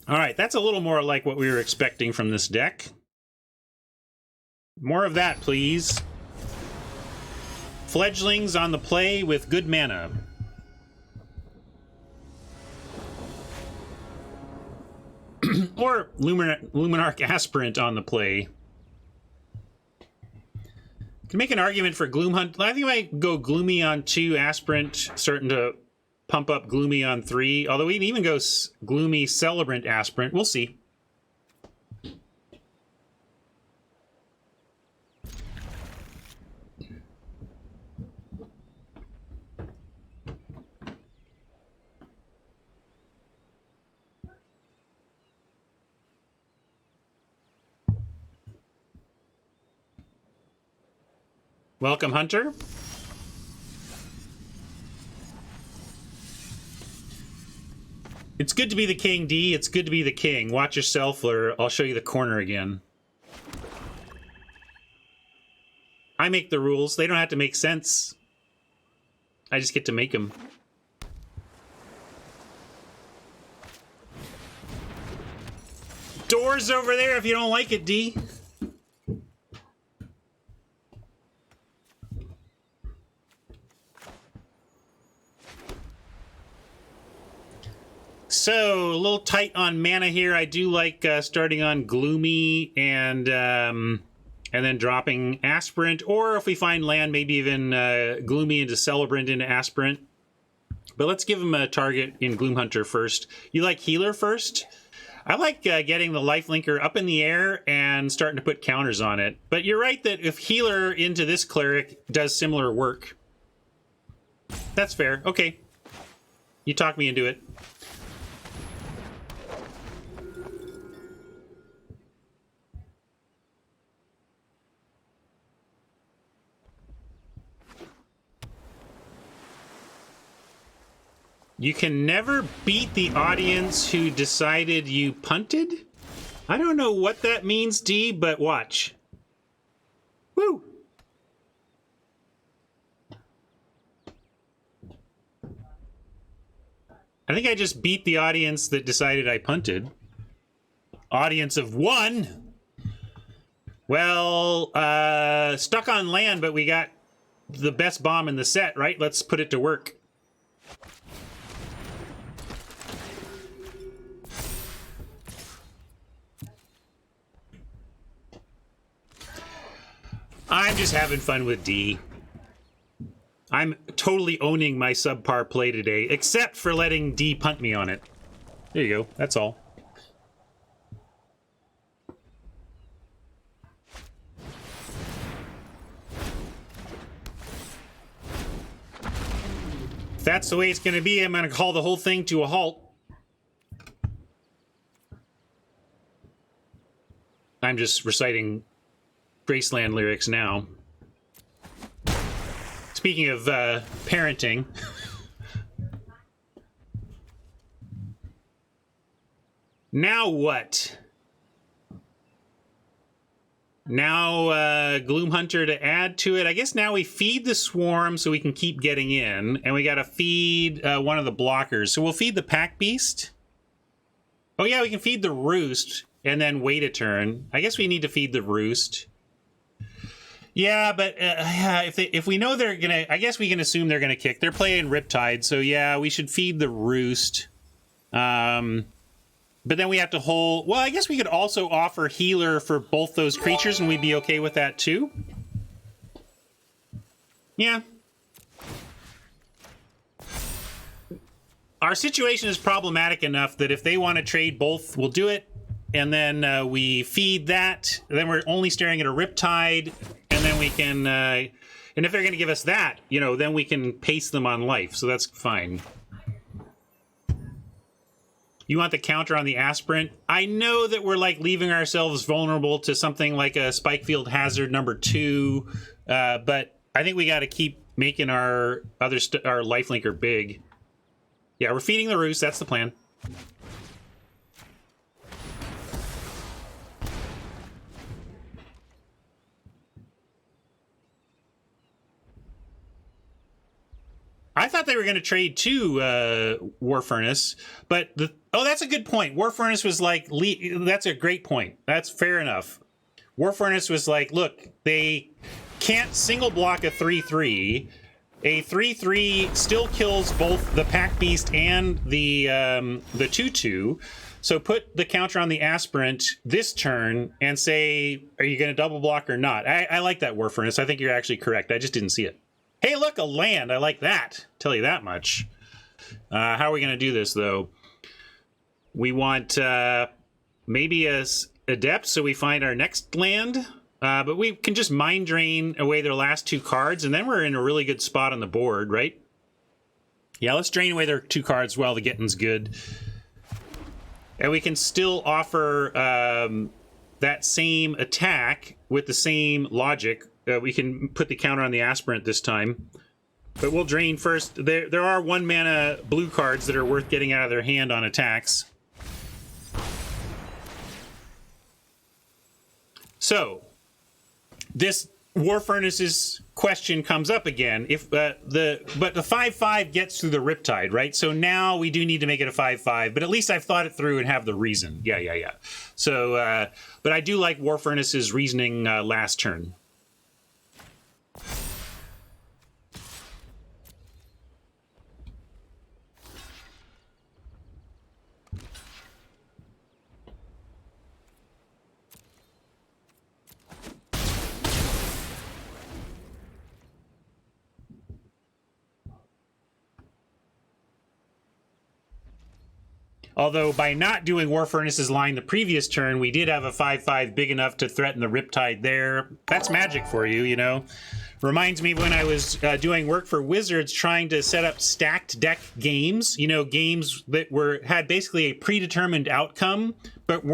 Speaker 1: All right, that's a little more like what we were expecting from this deck. More of that, please. Fledglings on the play with good mana. Or Luminarch Aspirant on the play. Can make an argument for Gloom Hunt. I think I might go Gloomy on 2, Aspirant, starting to pump up Gloomy on 3. Although we can even go Gloomy Celebrant Aspirant. We'll see. Welcome, Hunter. It's good to be the king, D. It's good to be the king. Watch yourself, or I'll show you the corner again. I make the rules. They don't have to make sense. I just get to make them. Doors over there if you don't like it, D. So, a little tight on mana here. I do like starting on Gloomy and then dropping Aspirant. Or if we find land, maybe even Gloomy into Celebrant into Aspirant. But let's give him a target in Gloomhunter first. You like Healer first? I like getting the Lifelinker up in the air and starting to put counters on it. But you're right that if Healer into this Cleric does similar work. That's fair. Okay. You talk me into it. You can never beat the audience who decided you punted? I don't know what that means, D, but watch. Woo! I think I just beat the audience that decided I punted. Audience of one! Well, stuck on land, but we got the best bomb in the set, right? Let's put it to work. I'm just having fun with D. I'm totally owning my subpar play today, except for letting D punt me on it. There you go. That's all. If that's the way it's going to be, I'm going to call the whole thing to a halt. I'm just reciting Graceland lyrics now. Speaking of parenting. Now what? Now Gloomhunter to add to it. I guess now we feed the Swarm so we can keep getting in. And we got to feed one of the blockers. So we'll feed the Pack Beast. Oh yeah, we can feed the Roost and then wait a turn. I guess we need to feed the Roost. Yeah, but if we know they're gonna, I guess we can assume they're gonna kick. They're playing Riptide, so yeah, we should feed the Roost. But then we have to hold. Well, I guess we could also offer Healer for both those creatures, and we'd be okay with that too. Yeah. Our situation is problematic enough that if they want to trade both, we'll do it. And then we feed that. Then we're only staring at a Riptide. And then we can, and if they're going to give us that, you know, then we can pace them on life. So that's fine. You want the counter on the Aspirant? I know that we're like leaving ourselves vulnerable to something like a Spikefield Hazard #2. But I think we got to keep making our our Lifelinker big. Yeah, we're feeding the Roost. That's the plan. I thought they were going to trade to War Furnace, but that's a good point. War Furnace was like, that's a great point. That's fair enough. War Furnace was like, look, they can't single block a 3/3. A 3/3 still kills both the Pack Beast and the 2/2. So put the counter on the Aspirant this turn and say, are you going to double block or not? I like that, War Furnace. I think you're actually correct. I just didn't see it. Hey, look, a land. I like that. Tell you that much. How are we going to do this, though? We want maybe a Adept, so we find our next land. But we can just Mind Drain away their last 2 cards, and then we're in a really good spot on the board, right? Yeah, let's drain away their 2 cards while the getting's good. And we can still offer that same attack with the same logic we can put the counter on the aspirant this time. But we'll drain first. There are 1 mana blue cards that are worth getting out of their hand on attacks. So, this War Furnaces question comes up again. If but the 5/5 gets through the Riptide, right? So now we do need to make it a 5/5. But at least I've thought it through and have the reason. Yeah. So, but I do like War Furnaces' reasoning last turn. Although by not doing War Furnace's line the previous turn, we did have a 5/5 big enough to threaten the Riptide there. That's magic for you, you know. Reminds me when I was doing work for Wizards trying to set up stacked deck games, you know, games that had basically a predetermined outcome, but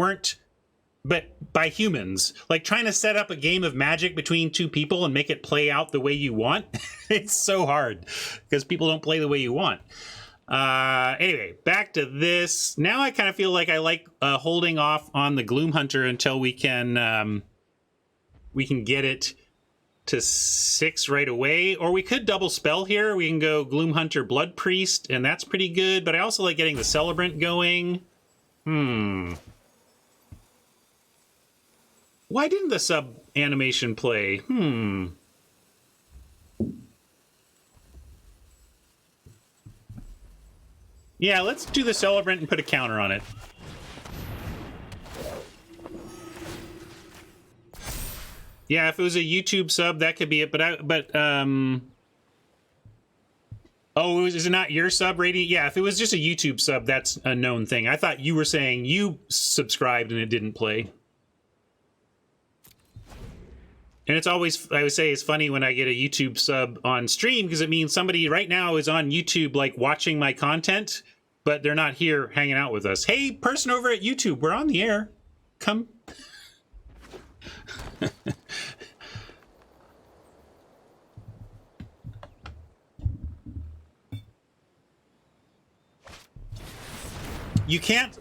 Speaker 1: by humans. Like trying to set up a game of Magic between 2 people and make it play out the way you want. It's so hard because people don't play the way you want. Anyway, back to this. Now I kind of feel like I like holding off on the Gloom Hunter until we can get it to 6 right away. Or we could double spell here. We can go Gloom Hunter Blood Priest, and that's pretty good. But I also like getting the Celebrant going. Why didn't the sub animation play? Yeah, let's do the Celebrant and put a counter on it. Yeah, if it was a YouTube sub, that could be it. Oh, is it not your sub rating? Yeah, if it was just a YouTube sub, that's a known thing. I thought you were saying you subscribed and it didn't play. And it's always, I would say, it's funny when I get a YouTube sub on stream because it means somebody right now is on YouTube, like watching my content, but they're not here hanging out with us. Hey, person over at YouTube, we're on the air. Come. You can't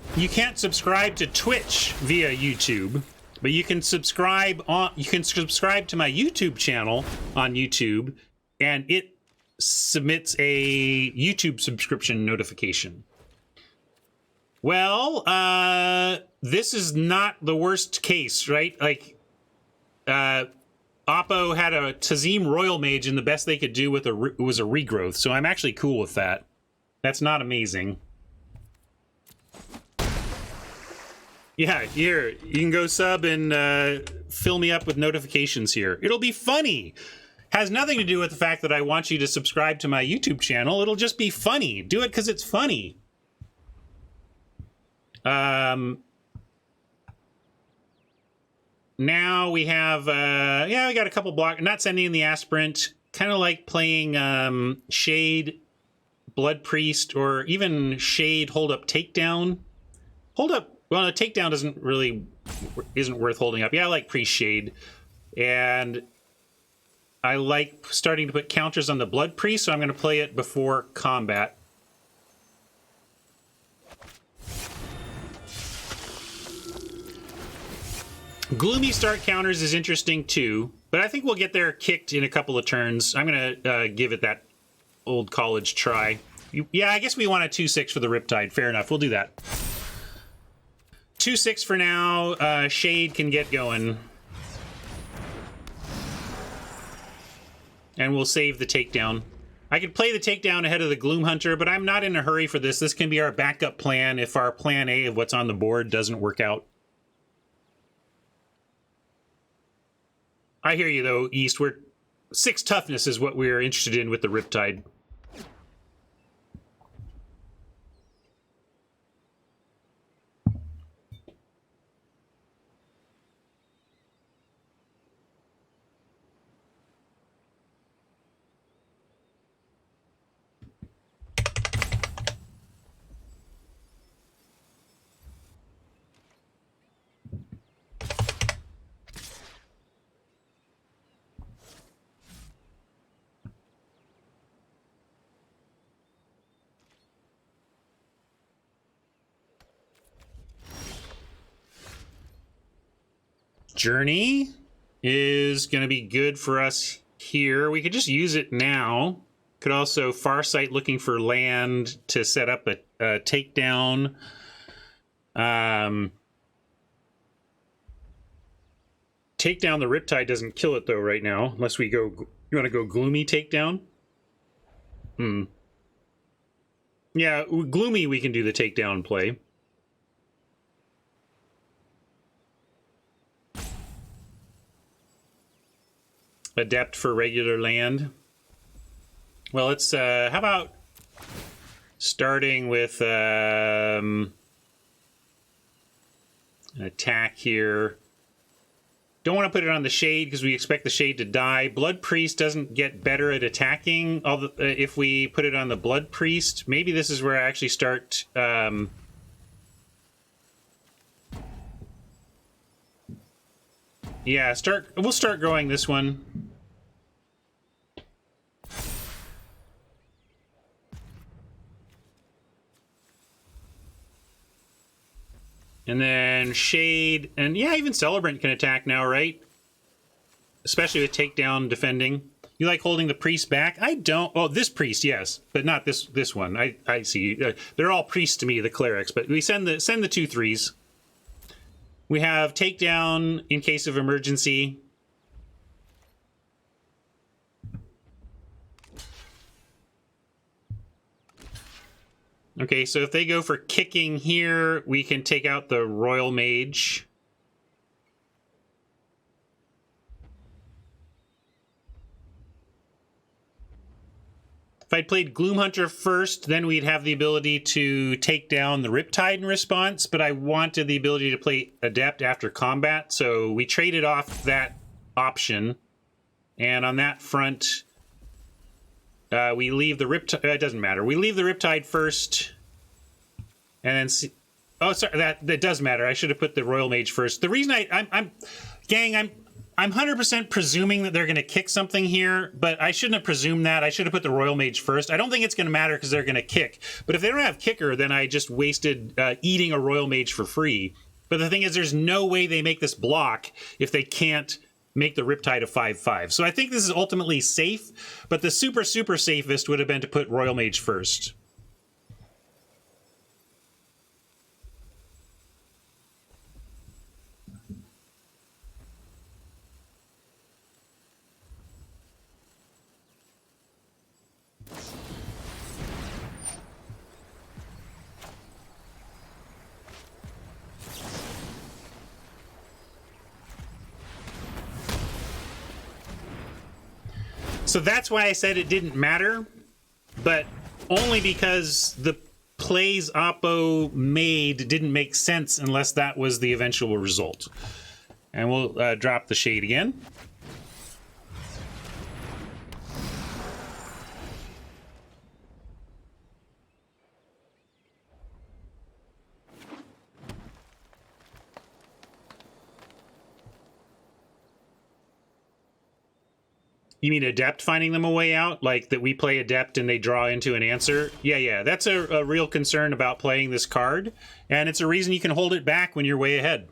Speaker 1: subscribe to Twitch via YouTube. But you can subscribe to my YouTube channel on YouTube, and it submits a YouTube subscription notification. Well, this is not the worst case, right? Like, Oppo had a Tazim Royal Mage, and the best they could do with was a regrowth. So I'm actually cool with that. That's not amazing. Yeah, here, you can go sub and fill me up with notifications here. It'll be funny. Has nothing to do with the fact that I want you to subscribe to my YouTube channel. It'll just be funny. Do it because it's funny. Now we have, yeah, we got a couple blocks. Not sending in the aspirant. Kind of like playing Shade, Blood Priest, or even Shade, Hold Up, Takedown. Hold Up. Well, a takedown isn't worth holding up. Yeah, I like Priest-Shade. And I like starting to put counters on the Blood Priest, so I'm going to play it before combat. Gloomy start counters is interesting too, but I think we'll get there kicked in a couple of turns. I'm going to give it that old college try. Yeah, I guess we want a 2/6 for the Riptide. Fair enough. We'll do that. 2/6 for now. Shade can get going. And we'll save the takedown. I could play the takedown ahead of the Gloom Hunter, but I'm not in a hurry for this. This can be our backup plan if our plan A of what's on the board doesn't work out. I hear you, though, East. 6 toughness is what we're interested in with the Riptide. Journey is going to be good for us here. We could just use it now. Could also Farsight looking for land to set up a takedown. Takedown the Riptide doesn't kill it though right now, unless we go. You want to go Gloomy takedown? Yeah, Gloomy we can do the takedown play. Adept for regular land. Well, let's how about starting with an attack here. Don't want to put it on the Shade because we expect the Shade to die. Blood Priest doesn't get better at attacking if we put it on the Blood Priest. Maybe this is where I actually start... yeah, we'll start growing this one. And then Shade, and yeah, even Celebrant can attack now, right? Especially with takedown defending. You like holding the priest back? I don't. Oh, this priest, yes, but not this one. I see. They're all priests to me, the clerics. But we send the 2/3s. We have takedown in case of emergency. Okay, so if they go for kicking here, we can take out the Royal Mage. If I'd played Gloomhunter first, then we'd have the ability to take down the Riptide in response, but I wanted the ability to play Adept after combat, so we traded off that option. And on that front... we leave the Riptide... it doesn't matter. We leave the Riptide first. And then... see, oh, sorry. That does matter. I should have put the Royal Mage first. The reason I'm 100% presuming that they're going to kick something here, but I shouldn't have presumed that. I should have put the Royal Mage first. I don't think it's going to matter because they're going to kick. But if they don't have kicker, then I just wasted eating a Royal Mage for free. But the thing is, there's no way they make this block if they can't make the Riptide a 5/5. So I think this is ultimately safe, but the super safest would have been to put Royal Mage first. So that's why I said it didn't matter, but only because the plays Oppo made didn't make sense unless that was the eventual result. And we'll drop the Shade again. You mean Adept finding them a way out? Like that we play Adept and they draw into an answer? Yeah. That's a real concern about playing this card. And it's a reason you can hold it back when you're way ahead.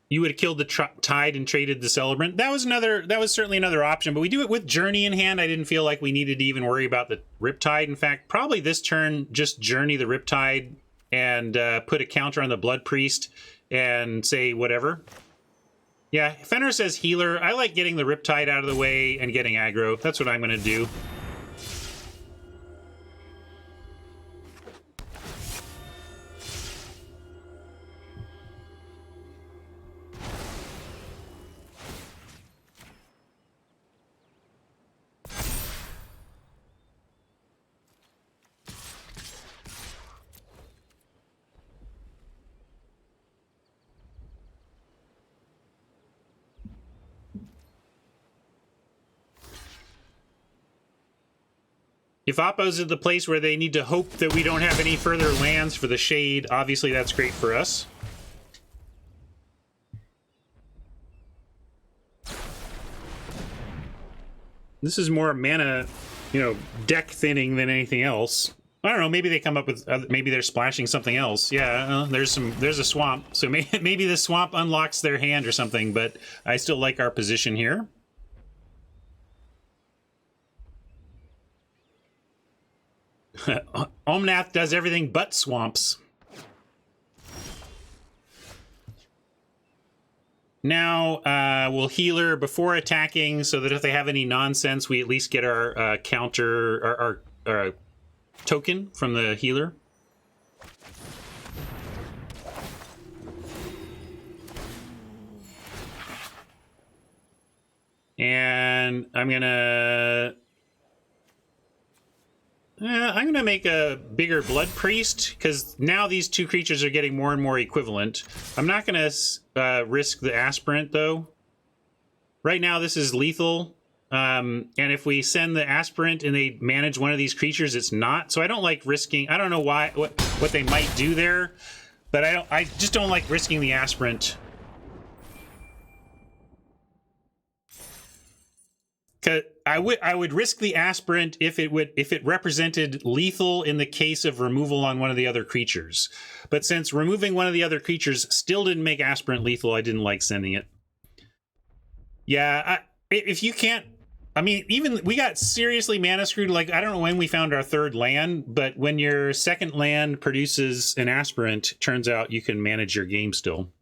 Speaker 1: You would have killed the Tide and traded the Celebrant. That was certainly another option, but we do it with Journey in hand. I didn't feel like we needed to even worry about the Riptide. In fact, probably this turn, just Journey the Riptide and put a counter on the Blood Priest and say whatever. Yeah, Fenrir says healer. I like getting the Riptide out of the way and getting aggro. That's what I'm going to do. If Oppo's at the place where they need to hope that we don't have any further lands for the Shade, obviously that's great for us. This is more mana, deck thinning than anything else. I don't know. Maybe they come up with. Maybe they're splashing something else. Yeah, there's a swamp. So maybe the swamp unlocks their hand or something. But I still like our position here. Omnath does everything but swamps. Now we'll healer before attacking, so that if they have any nonsense, we at least get our counter, our token from the healer. And I'm gonna make a bigger blood priest, because now these two creatures are getting more and more equivalent. I'm not gonna risk the aspirant though. Right now this is lethal, and if we send the aspirant and they manage one of these creatures, it's not. So I don't like risking. I don't know what they might do there, but I just don't like risking the aspirant. I would risk the aspirant if it represented lethal in the case of removal on one of the other creatures. But since removing one of the other creatures still didn't make aspirant lethal, I didn't like sending it. Yeah, if you can't, I mean, even we got seriously mana screwed. Like, I don't know when we found our third land, but when your second land produces an aspirant, turns out you can manage your game still.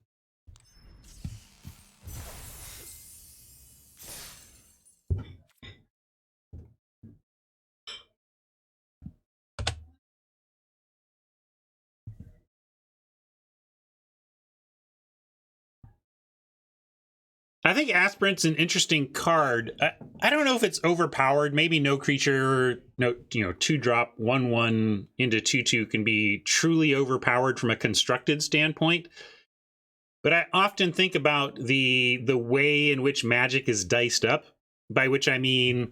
Speaker 1: I think Aspirant's an interesting card. I don't know if it's overpowered. Maybe no creature, no 2-drop 1/1 into 2/2 can be truly overpowered from a constructed standpoint. But I often think about the way in which Magic is diced up, by which I mean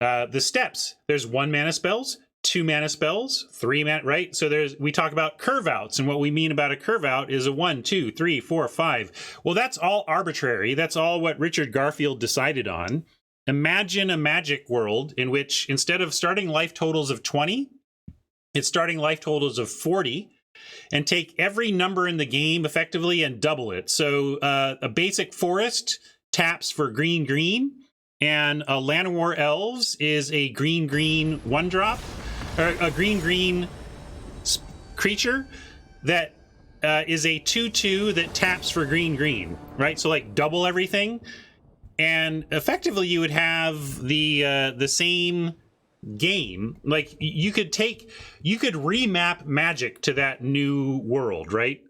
Speaker 1: the steps. There's 1 mana spells, 2 mana spells, 3 mana, right? So we talk about curve outs, and what we mean about a curve out is a 1, 2, 3, 4, 5. Well, that's all arbitrary. That's all what Richard Garfield decided on. Imagine a Magic world in which instead of starting life totals of 20, it's starting life totals of 40, and take every number in the game effectively and double it. So a basic forest taps for green, and a Llanowar Elves is a green 1-drop, or a green creature that is a 2/2 that taps for green, right? So like double everything, and effectively you would have the same game. Like you could remap Magic to that new world, right?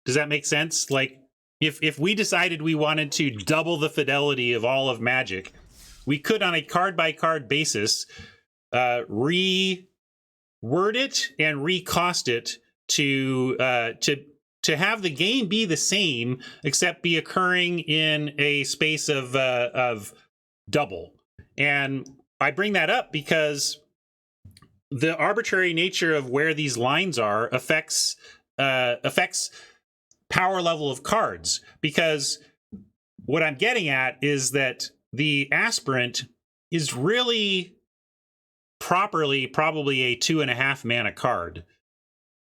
Speaker 1: Does that make sense? Like if we decided we wanted to double the fidelity of all of Magic, we could, on a card-by-card basis, reword it and recost it to have the game be the same, except be occurring in a space of double. And I bring that up because the arbitrary nature of where these lines are affects power level of cards. Because what I'm getting at is that the aspirant is really properly probably a 2.5 mana card.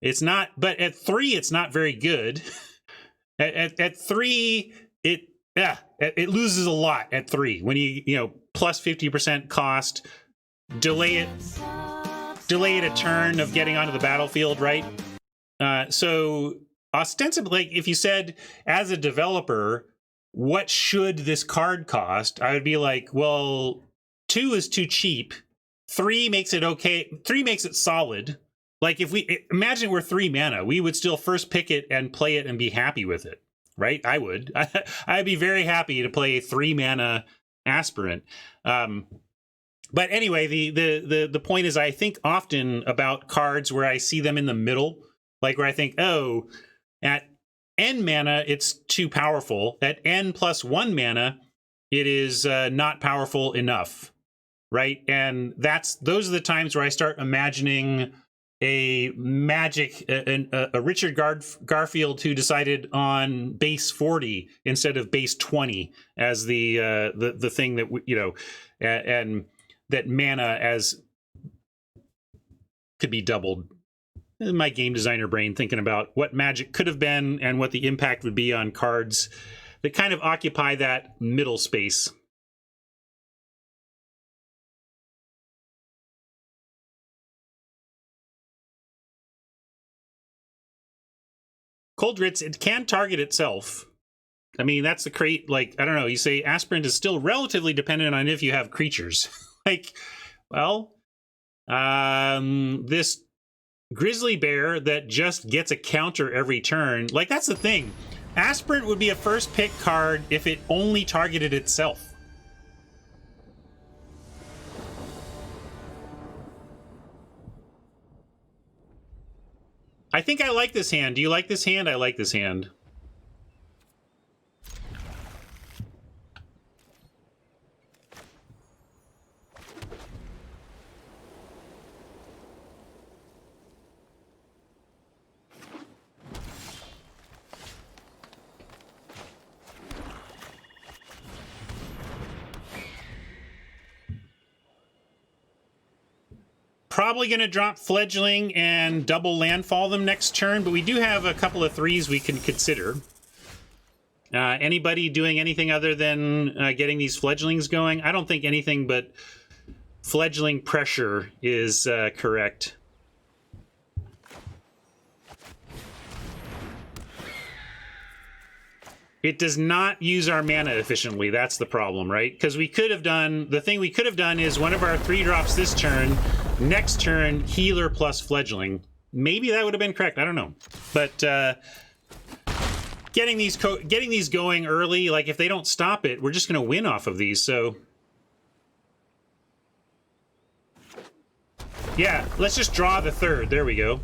Speaker 1: It's not, but at 3 it's not very good. at 3 it loses a lot at 3 when you plus 50% cost, delay it a turn of getting onto the battlefield, right? So ostensibly, like, if you said as a developer, what should this card cost? I would be like, well, 2 is too cheap. 3 makes it okay. 3 makes it solid. Like, if we imagine we're 3 mana, we would still first pick it and play it and be happy with it, right? I would. I'd be very happy to play a 3 mana aspirant. But anyway, the point is, I think often about cards where I see them in the middle, like where I think, oh, at N mana, it's too powerful. At N plus 1 mana, it is not powerful enough, right? And those are the times where I start imagining a Magic, a Richard Garfield who decided on base 40 instead of base 20 as the thing that and that mana as could be doubled. My game designer brain thinking about what Magic could have been and what the impact would be on cards that kind of occupy that middle space. Cold Grits, it can target itself. I mean, that's the crate. Like, I don't know. You say Aspirant is still relatively dependent on if you have creatures. Like, well, this Grizzly Bear that just gets a counter every turn. Like, that's the thing. Aspirant would be a first pick card if it only targeted itself. I think I like this hand. Do you like this hand? I like this hand. Probably going to drop Fledgling and double landfall them next turn, but we do have a couple of 3s we can consider. Anybody doing anything other than getting these Fledglings going? I don't think anything but Fledgling pressure is correct. It does not use our mana efficiently. That's the problem, right? Because we could have done... The thing we could have done is one of our 3 drops this turn, next turn, healer plus Fledgling. Maybe that would have been correct. I don't know. But getting these going early, like if they don't stop it, we're just going to win off of these. So yeah, let's just draw the 3rd. There we go.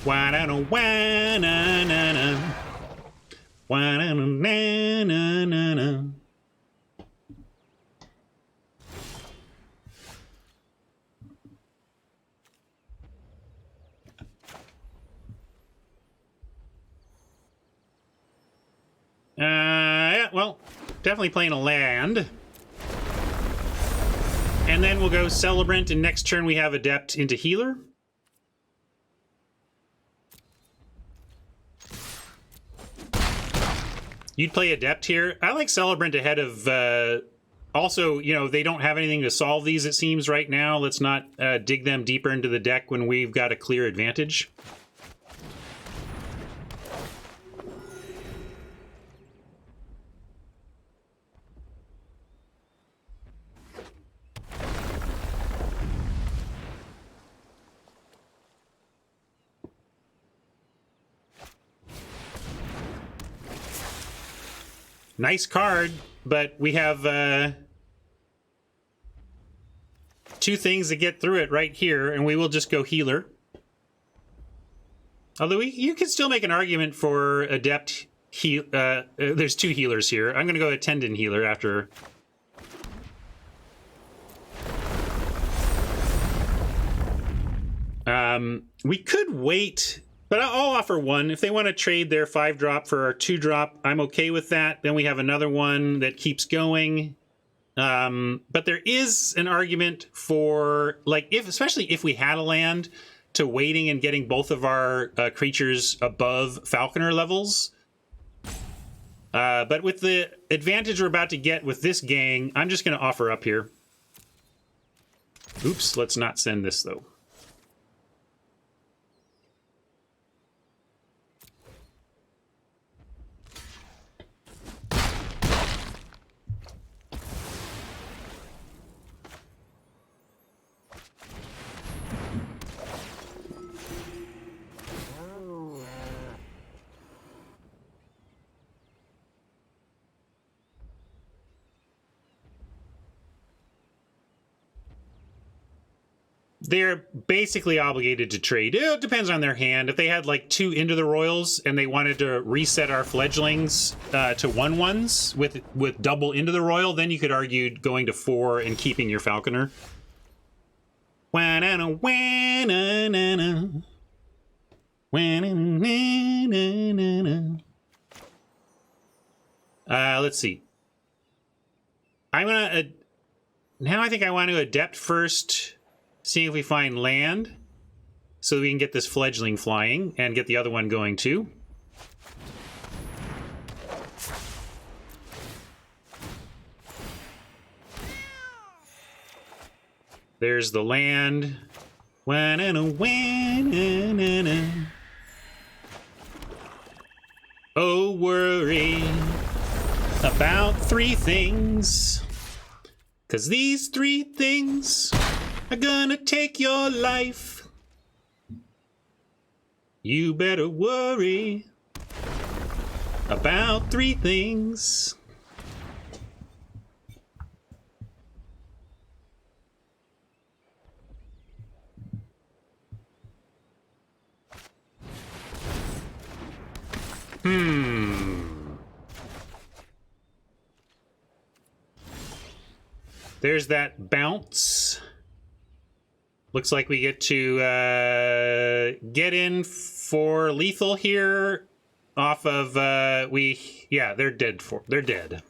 Speaker 1: Wa-na-na-wa-na-na-na. Wa-na-na-na-na-na. Yeah, well, definitely playing a land. And then we'll go Celebrant, and next turn we have Adept into Healer. You'd play Adept here. I like Celebrant ahead of... also, you know, they don't have anything to solve these, it seems, right now. Let's not dig them deeper into the deck when we've got a clear advantage. Nice card, but we have 2 things to get through it right here, and we will just go Healer. Although you can still make an argument for Adept. There's 2 healers here. I'm going to go Attendant Healer after. We could wait... But I'll offer 1. If they want to trade their 5-drop for our 2-drop, I'm okay with that. Then we have another one that keeps going. But there is an argument for, like, especially if we had a land, to waiting and getting both of our creatures above Falconer levels. But with the advantage we're about to get with this gang, I'm just going to offer up here. Oops, let's not send this, though. They're basically obligated to trade. It depends on their hand. If they had like 2 Into the Royals and they wanted to reset our Fledglings to 1/1s with double Into the Royal, then you could argue going to 4 and keeping your Falconer. Let's see. I'm gonna now I think I want to adept first, see if we find land, so we can get this fledgling flying and get the other one going too. There's the land. Oh, worry about 3 things, 'cause these 3 things are gonna take your life. You better worry about 3 things. There's that bounce. Looks like we get to get in for lethal here off of yeah, they're dead. They're dead.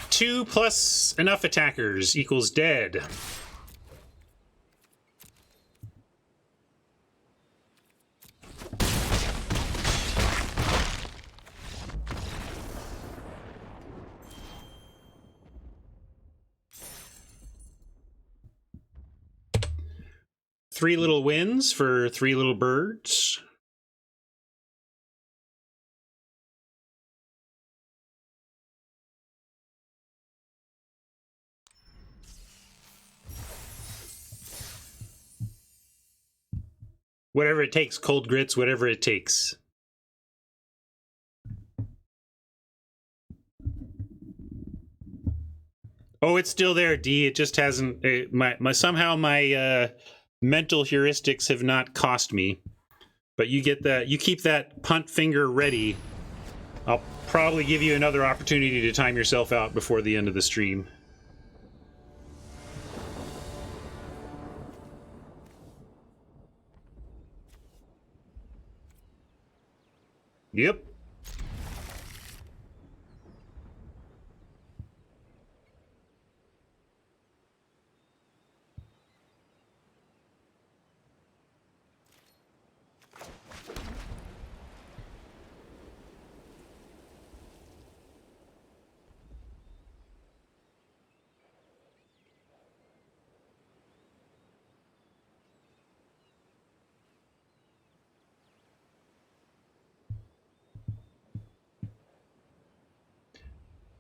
Speaker 1: Two plus enough attackers equals dead. Three little wins for 3 little birds. Whatever it takes, cold grits, whatever it takes. Oh, it's still there, D. It just hasn't. Somehow my mental heuristics have not cost me. But you get that. You keep that punt finger ready. I'll probably give you another opportunity to time yourself out before the end of the stream. Yep.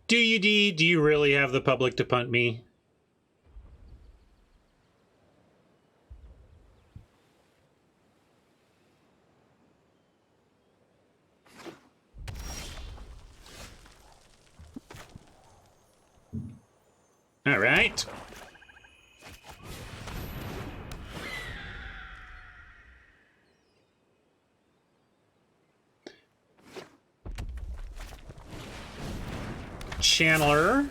Speaker 1: Do you, D? Do you really have the public to punt me? All right. Channeler.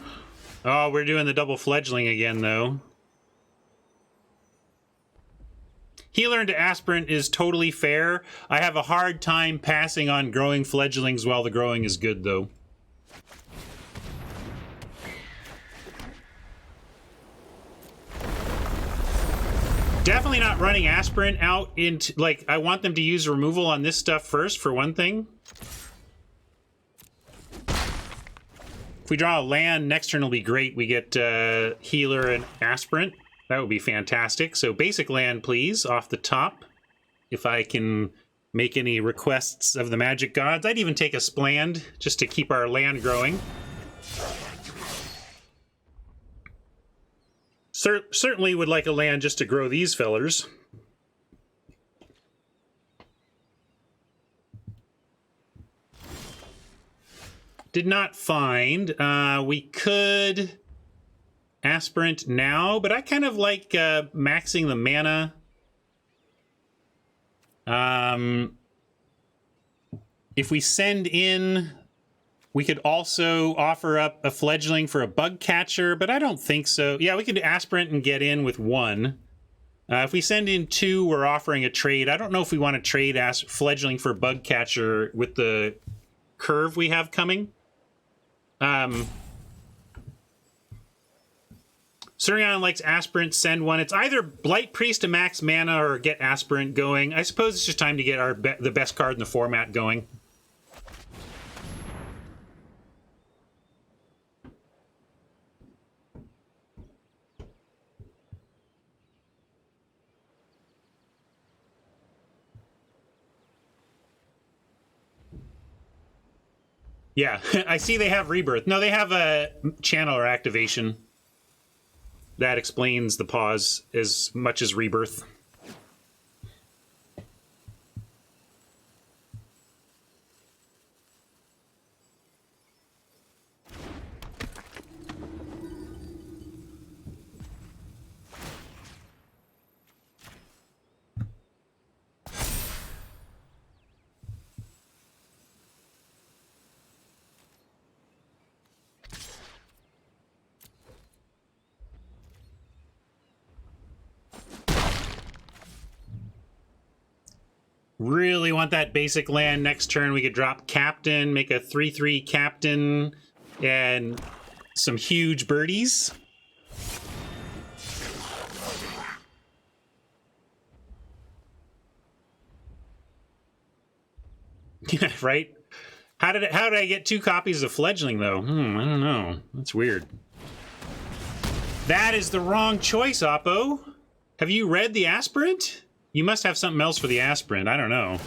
Speaker 1: Oh, we're doing the double fledgling again, though. Healer into aspirant is totally fair. I have a hard time passing on growing fledglings while the growing is good, though. Definitely not running aspirant out into, like, I want them to use removal on this stuff first, for one thing. If we draw a land, next turn will be great. We get healer and aspirant. That would be fantastic. So basic land, please, off the top. If I can make any requests of the magic gods. I'd even take a spland just to keep our land growing. Certainly would like a land just to grow these fellers. Did not find. We could aspirant now, but I kind of like maxing the mana. If we send in, we could also offer up a fledgling for a bug catcher, but I don't think so. Yeah, we could aspirant and get in with 1. If we send in 2, we're offering a trade. I don't know if we want to trade Fledgling for Bug Catcher with the curve we have coming. Surion likes Aspirant, send 1. It's either Blight Priest to max mana or get Aspirant going. I suppose it's just time to get the best card in the format going. Yeah, I see they have Rebirth. No, they have a Channeler activation. That explains the pause as much as Rebirth. Really want that basic land. Next turn we could drop Captain, make a 3/3 Captain, and some huge birdies. Yeah, right? How did I get 2 copies of Fledgling, though? I don't know. That's weird. That is the wrong choice, Oppo. Have you read the Aspirant? You must have something else for the Aspirant. I don't know.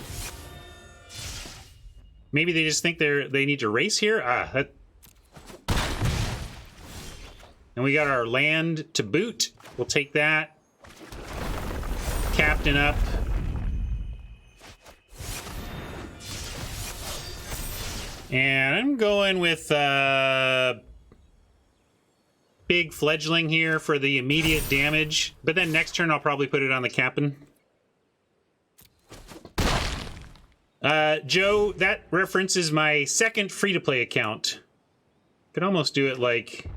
Speaker 1: Maybe they just think they need to race here? And we got our land to boot. We'll take that. Captain up. And I'm going with big Fledgling here for the immediate damage. But then next turn I'll probably put it on the Captain. Joe, that references my second free-to-play account. Could almost do it like...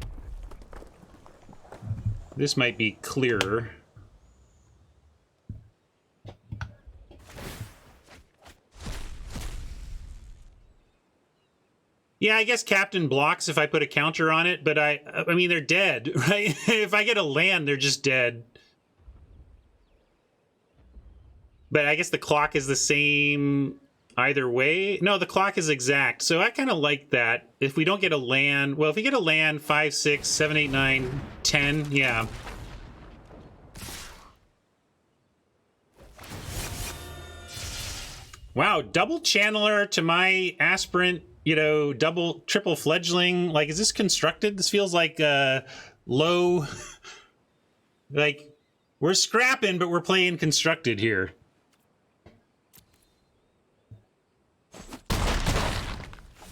Speaker 1: This might be clearer. Yeah, I guess Captain blocks if I put a counter on it, but I mean, they're dead, right? If I get a land, they're just dead. But I guess the clock is the same either way. No, the clock is exact. So I kind of like that. If we don't get a land, well, if we get a land, 5, 6, 7, 8, 9, 10, yeah. Wow, double Channeler to my Aspirant, you know, triple Fledgling. Like, is this constructed? This feels like low, like, we're scrapping, but we're playing constructed here.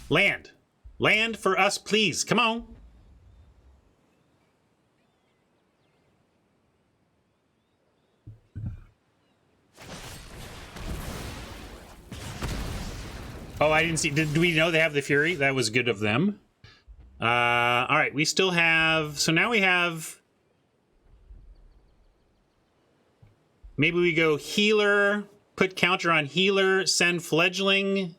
Speaker 1: Land. Land for us, please. Come on. Oh, I didn't see. Do we know they have the Fury? That was good of them. All right, we still have... So now we have... Maybe we go Healer, put counter on Healer, send Fledgling...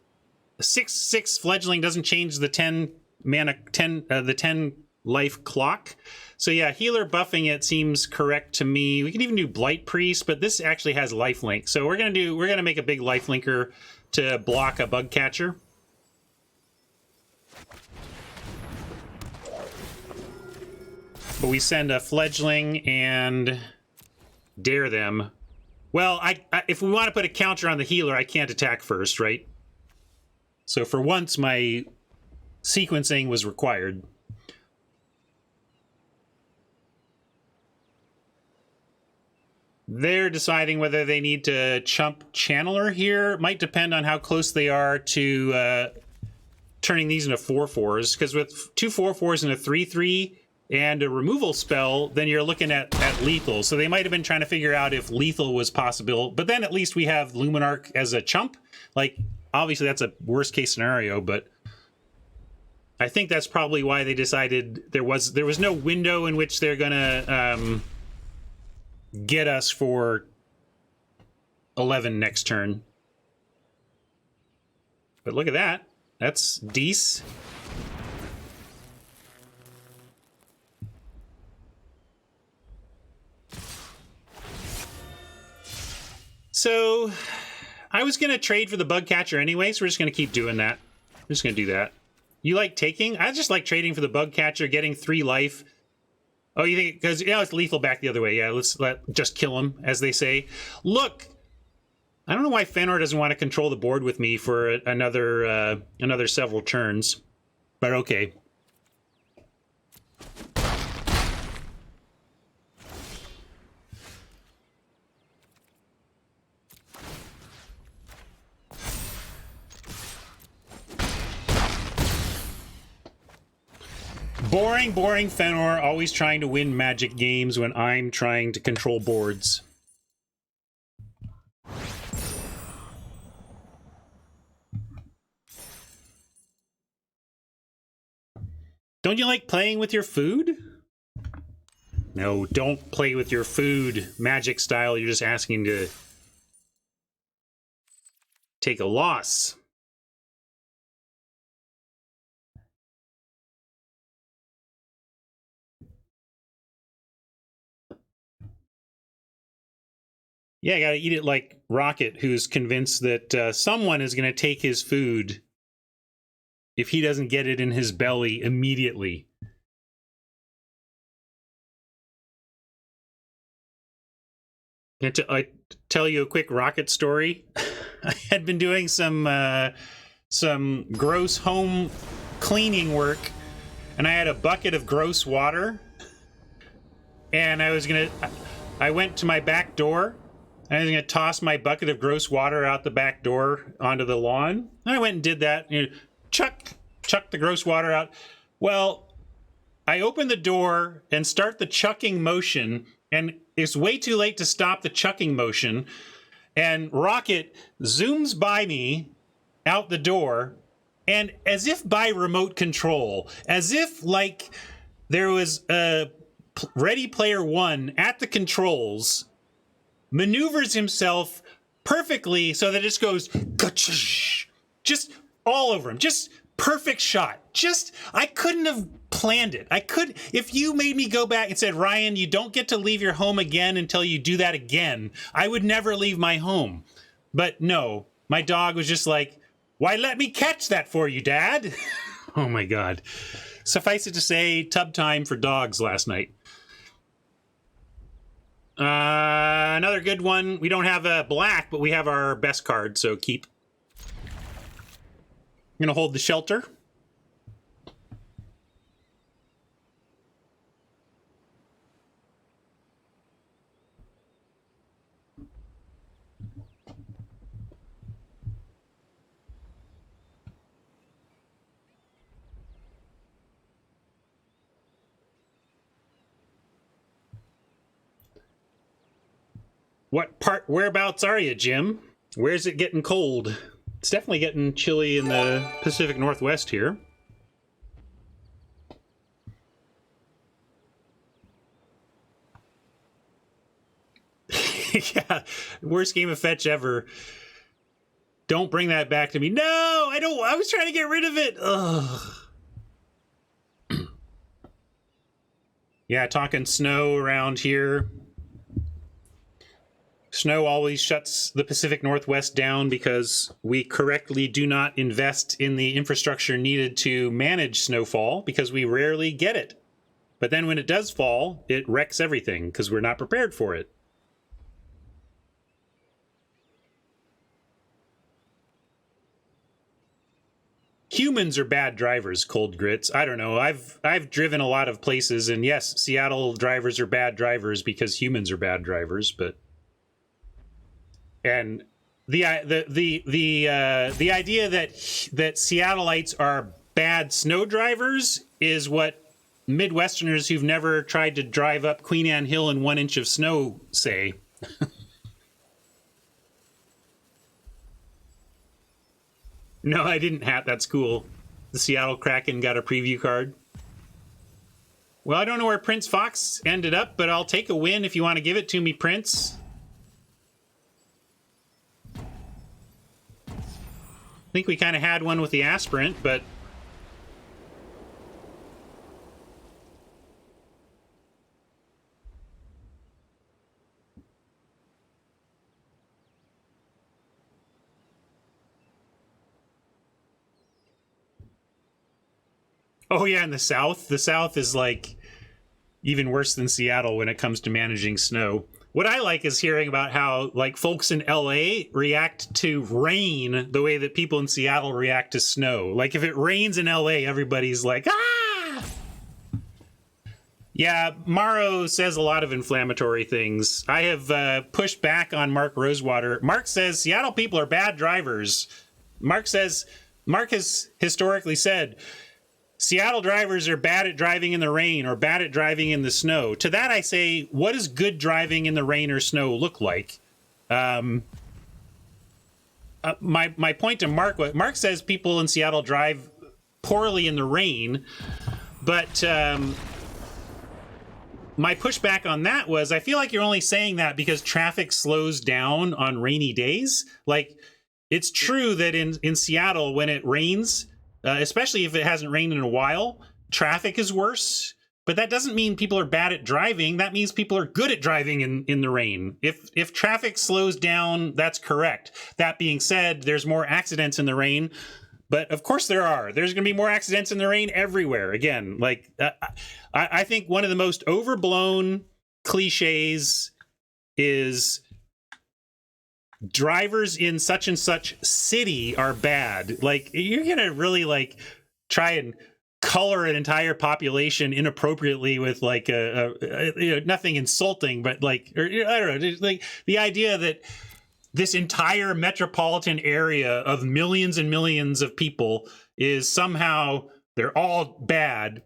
Speaker 1: 6/6 Fledgling doesn't change the 10 mana, the 10 life clock. So yeah, Healer buffing it seems correct to me. We can even do Blight Priest, but this actually has lifelink. So we're gonna make a big lifelinker to block a Bug Catcher. But we send a Fledgling and dare them. Well, if we want to put a counter on the Healer, I can't attack first, right? So for once, my sequencing was required. They're deciding whether they need to chump Channeler here. Might depend on how close they are to turning these into 4/4s. Because with 2 4/4s and a 3/3 and a removal spell, then you're looking at lethal. So they might have been trying to figure out if lethal was possible. But then at least we have Luminarch as a chump. Like... Obviously, that's a worst-case scenario, but I think that's probably why they decided there was no window in which they're gonna get us for 11 next turn. But look at that. That's decent. So I was going to trade for the bug catcher anyway, so we're just going to keep doing that. We're just going to do that. You like taking? I just like trading for the bug catcher, getting 3 life. Oh, you think because it's lethal back the other way? Yeah, let's just kill him, as they say. Look, I don't know why Fëanor doesn't want to control the board with me for another several turns, but okay. Boring Fëanor, always trying to win Magic games when I'm trying to control boards. Don't you like playing with your food? No, don't play with your food, Magic style. You're just asking to take a loss. Yeah, I gotta eat it like Rocket, who's convinced that someone is gonna take his food if he doesn't get it in his belly immediately. I tell you a quick Rocket story. I had been doing some gross home cleaning work, and I had a bucket of gross water, and I went to my back door. I was going to toss my bucket of gross water out the back door onto the lawn. And I went and did that. Chuck the gross water out. Well, I open the door and start the chucking motion, and it's way too late to stop the chucking motion. And Rocket zooms by me out the door, and as if by remote control, as if like there was a Ready Player One at the controls, maneuvers himself perfectly so that it just goes just all over him. Just perfect shot. I couldn't have planned it. If you made me go back and said, Ryan, you don't get to leave your home again until you do that again, I would never leave my home. But no, my dog was just like, why let me catch that for you, Dad? Oh my God. Suffice it to say, tub time for dogs last night. Another good one. We don't have a black, but we have our best card, so keep. I'm gonna hold the shelter. Whereabouts are you, Jim? Where's it getting cold? It's definitely getting chilly in the Pacific Northwest here. Yeah, worst game of fetch ever. Don't bring that back to me. No, I don't. I was trying to get rid of it. Ugh. Yeah, talking snow around here. Snow always shuts the Pacific Northwest down because we correctly do not invest in the infrastructure needed to manage snowfall because we rarely get it. But then when it does fall, it wrecks everything because we're not prepared for it. Humans are bad drivers, Cold Grits. I don't know. I've driven a lot of places, and yes, Seattle drivers are bad drivers because humans are bad drivers, but and the idea that Seattleites are bad snow drivers is what Midwesterners who've never tried to drive up Queen Anne Hill in 1 inch of snow say. No, I didn't have. That's cool. The Seattle Kraken got a preview card. Well, I don't know where Prince Fox ended up, but I'll take a win if you want to give it to me, Prince. I think we kind of had one with the aspirant, but... Oh, yeah, in the South. The South is, like, even worse than Seattle when it comes to managing snow. What I like is hearing about how, like, folks in LA react to rain the way that people in Seattle react to snow. Like, if it rains in LA, everybody's like, ah! Yeah, Morrow says a lot of inflammatory things. I have pushed back on Mark Rosewater. Mark says Seattle people are bad drivers. Mark has historically said Seattle drivers are bad at driving in the rain or bad at driving in the snow. To that I say, what does good driving in the rain or snow look like? My point to Mark says people in Seattle drive poorly in the rain, but my pushback on that was I feel like you're only saying that because traffic slows down on rainy days. Like, it's true that in Seattle when it rains, especially if it hasn't rained in a while, traffic is worse. But that doesn't mean people are bad at driving. That means people are good at driving in the rain. If traffic slows down, that's correct. That being said, there's more accidents in the rain. But of course there are. There's going to be more accidents in the rain everywhere. Again, like I think one of the most overblown cliches is drivers in such and such city are bad. Like, you're going to really like try and color an entire population inappropriately with like nothing insulting, but like, or, I don't know, like the idea that this entire metropolitan area of millions and millions of people is somehow they're all bad,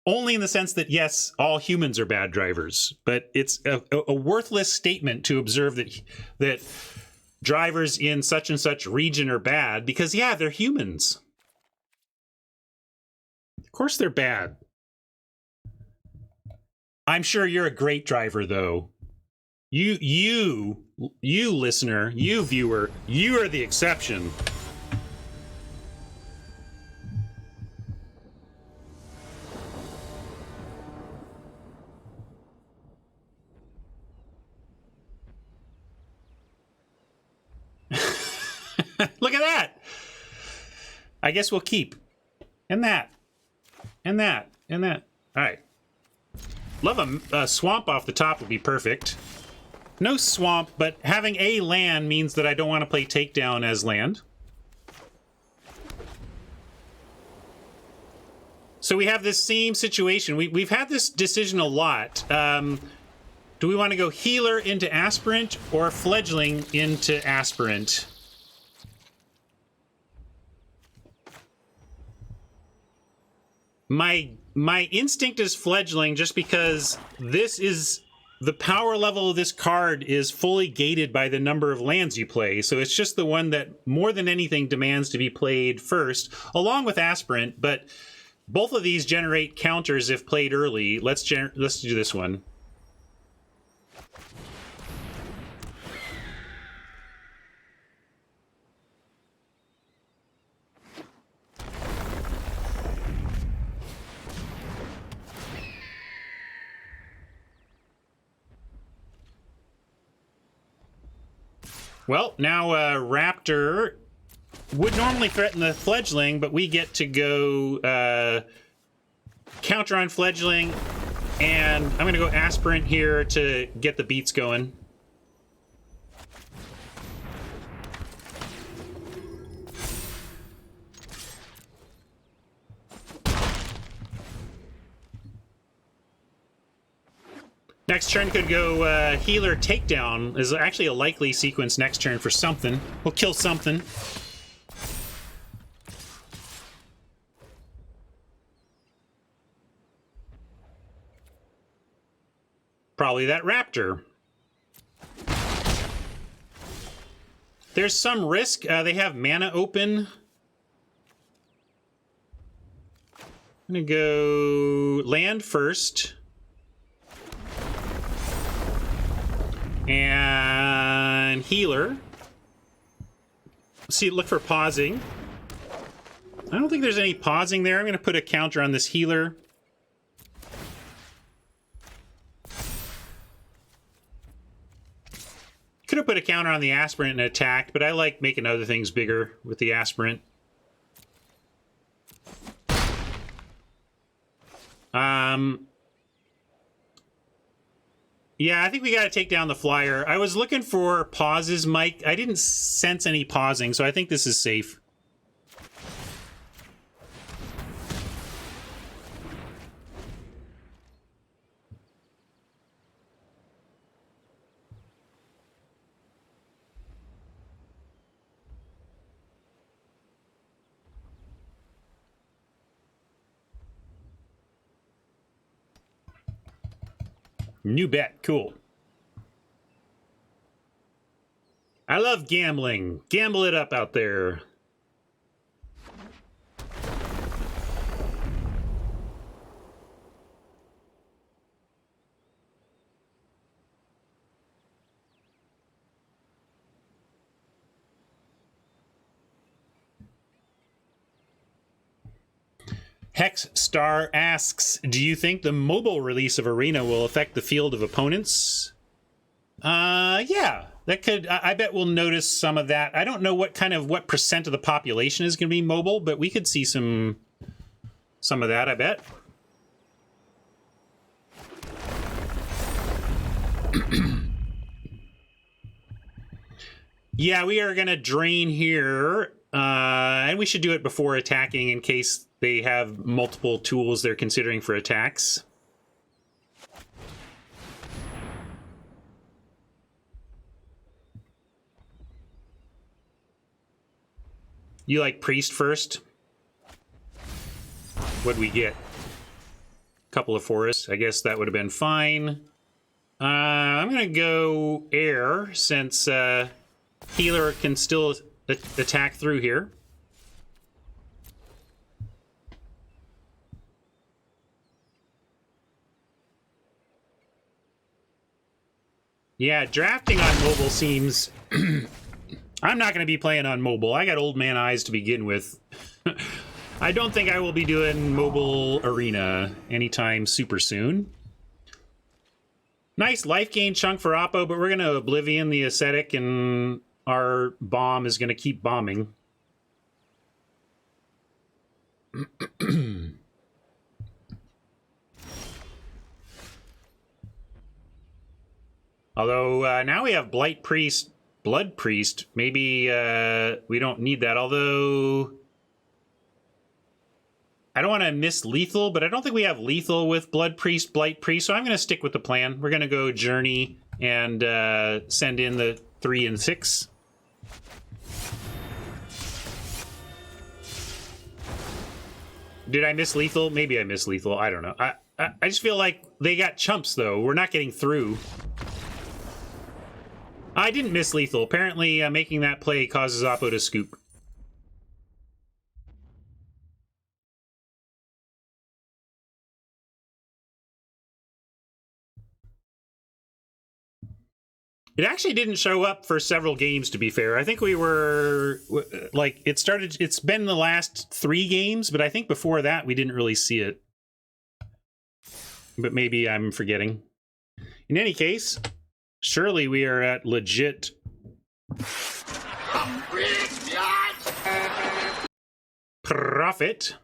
Speaker 1: only in the sense that, yes, all humans are bad drivers, but it's a worthless statement to observe that drivers in such and such region are bad because, yeah, they're humans. Of course they're bad. I'm sure you're a great driver, though. You listener, you viewer, you are the exception. Look at that. I guess we'll keep. And that. And that. And that. All right. Love a swamp off the top would be perfect. No swamp, but having a land means that I don't want to play takedown as land. So we have this same situation. We've had this decision a lot. Do we want to go healer into aspirant or fledgling into aspirant? My instinct is fledgling just because this is... the power level of this card is fully gated by the number of lands you play. So it's just the one that more than anything demands to be played first, along with aspirant. But both of these generate counters if played early. Let's do this one. Well, now Raptor would normally threaten the fledgling, but we get to go counter on fledgling, and I'm going to go aspirant here to get the beats going. Next turn could go healer takedown. Is actually a likely sequence next turn for something. We'll kill something. Probably that raptor. There's some risk. They have mana open. I'm gonna go land first. And healer. See, look for pausing. I don't think there's any pausing there. I'm gonna put a counter on this healer. Could have put a counter on the aspirant and attacked, but I like making other things bigger with the aspirant. Yeah, I think we got to take down the flyer. I was looking for pauses, Mike. I didn't sense any pausing, so I think this is safe. New bet. Cool. I love gambling. Gamble it up out there. Hex Star asks, do you think the mobile release of Arena will affect the field of opponents? Yeah, that could. I bet we'll notice some of that. I don't know what percent of the population is going to be mobile, but we could see some of that, I bet. Yeah, we are going to drain here, and we should do it before attacking in case they have multiple tools they're considering for attacks. You like priest first? What'd we get? Couple of forests. I guess that would have been fine. I'm gonna go air since healer can still attack through here. Yeah, drafting on mobile seems... I'm not going to be playing on mobile. I got old man eyes to begin with. I don't think I will be doing mobile arena anytime super soon. Nice life gain chunk for Oppo, but we're going to Oblivion the Ascetic, and our bomb is going to keep bombing. Although, now we have Blight Priest, Blood Priest. Maybe we don't need that, although... I don't want to miss lethal, but I don't think we have lethal with Blood Priest, Blight Priest, so I'm going to stick with the plan. We're going to go Journey and send in the 3 and 6. Did I miss lethal? Maybe I missed lethal. I don't know. I just feel like they got chumps, though. We're not getting through. I didn't miss lethal. Apparently, making that play causes Oppo to scoop. It actually didn't show up for several games, to be fair. I think we were, like, it's been the last 3 games, but I think before that we didn't really see it. But maybe I'm forgetting. In any case, surely we are at legit... profit.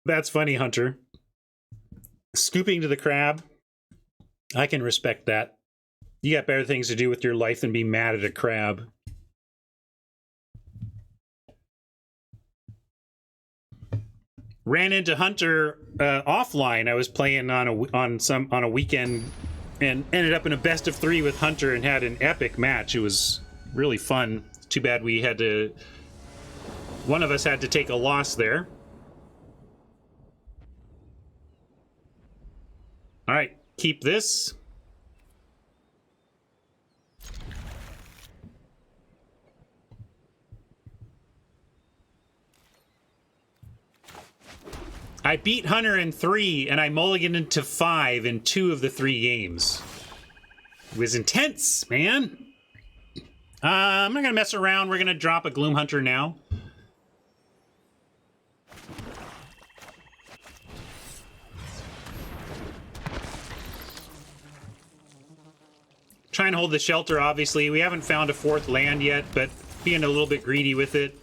Speaker 1: That's funny, Hunter. Scooping to the crab. I can respect that. You got better things to do with your life than be mad at a crab. Ran into Hunter offline. I was playing on a weekend and ended up in a best of 3 with Hunter and had an epic match. It was really fun. Too bad we had to... one of us had to take a loss there. All right, keep this. I beat Hunter in 3, and I mulliganed into 5 in 2 of the 3 games. It was intense, man. I'm not gonna mess around. We're gonna drop a Gloom Hunter now. Try and hold the shelter, obviously. We haven't found a 4th land yet, but being a little bit greedy with it.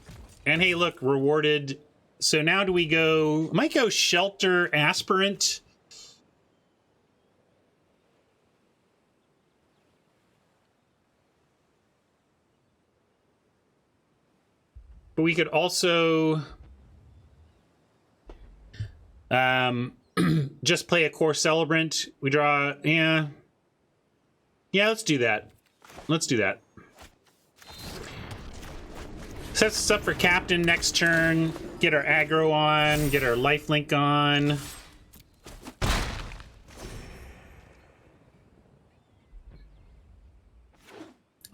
Speaker 1: And hey, look, rewarded. So now do we go... Might go Shelter Aspirant. But we could also... just play a Core Celebrant. We draw... Yeah, let's do that. Let's do that. Sets us up for Captain next turn. Get our aggro on. Get our lifelink on.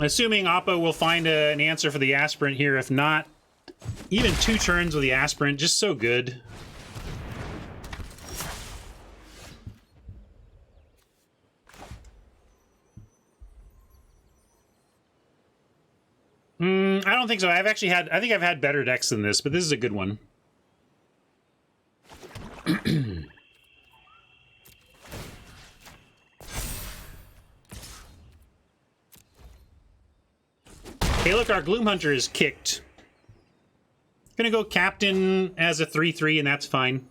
Speaker 1: Assuming Oppo will find an answer for the Aspirant here. If not, even 2 turns with the Aspirant, just so good. I don't think so. I think I've had better decks than this, but this is a good one. Hey, look, our Gloom Hunter is kicked. Gonna go Captain as a 3/3, and that's fine.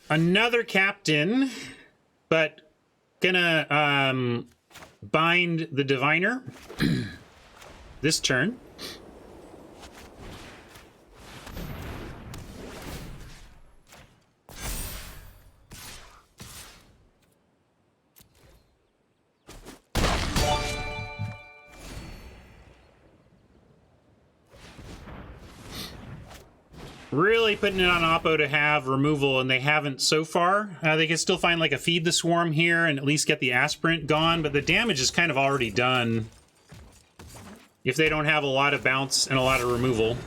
Speaker 1: Another Captain, but gonna bind the Diviner this turn. Really putting it on Oppo to have removal, and they haven't so far. They can still find like a Feed the Swarm here and at least get the Aspirant gone, but the damage is kind of already done if they don't have a lot of bounce and a lot of removal.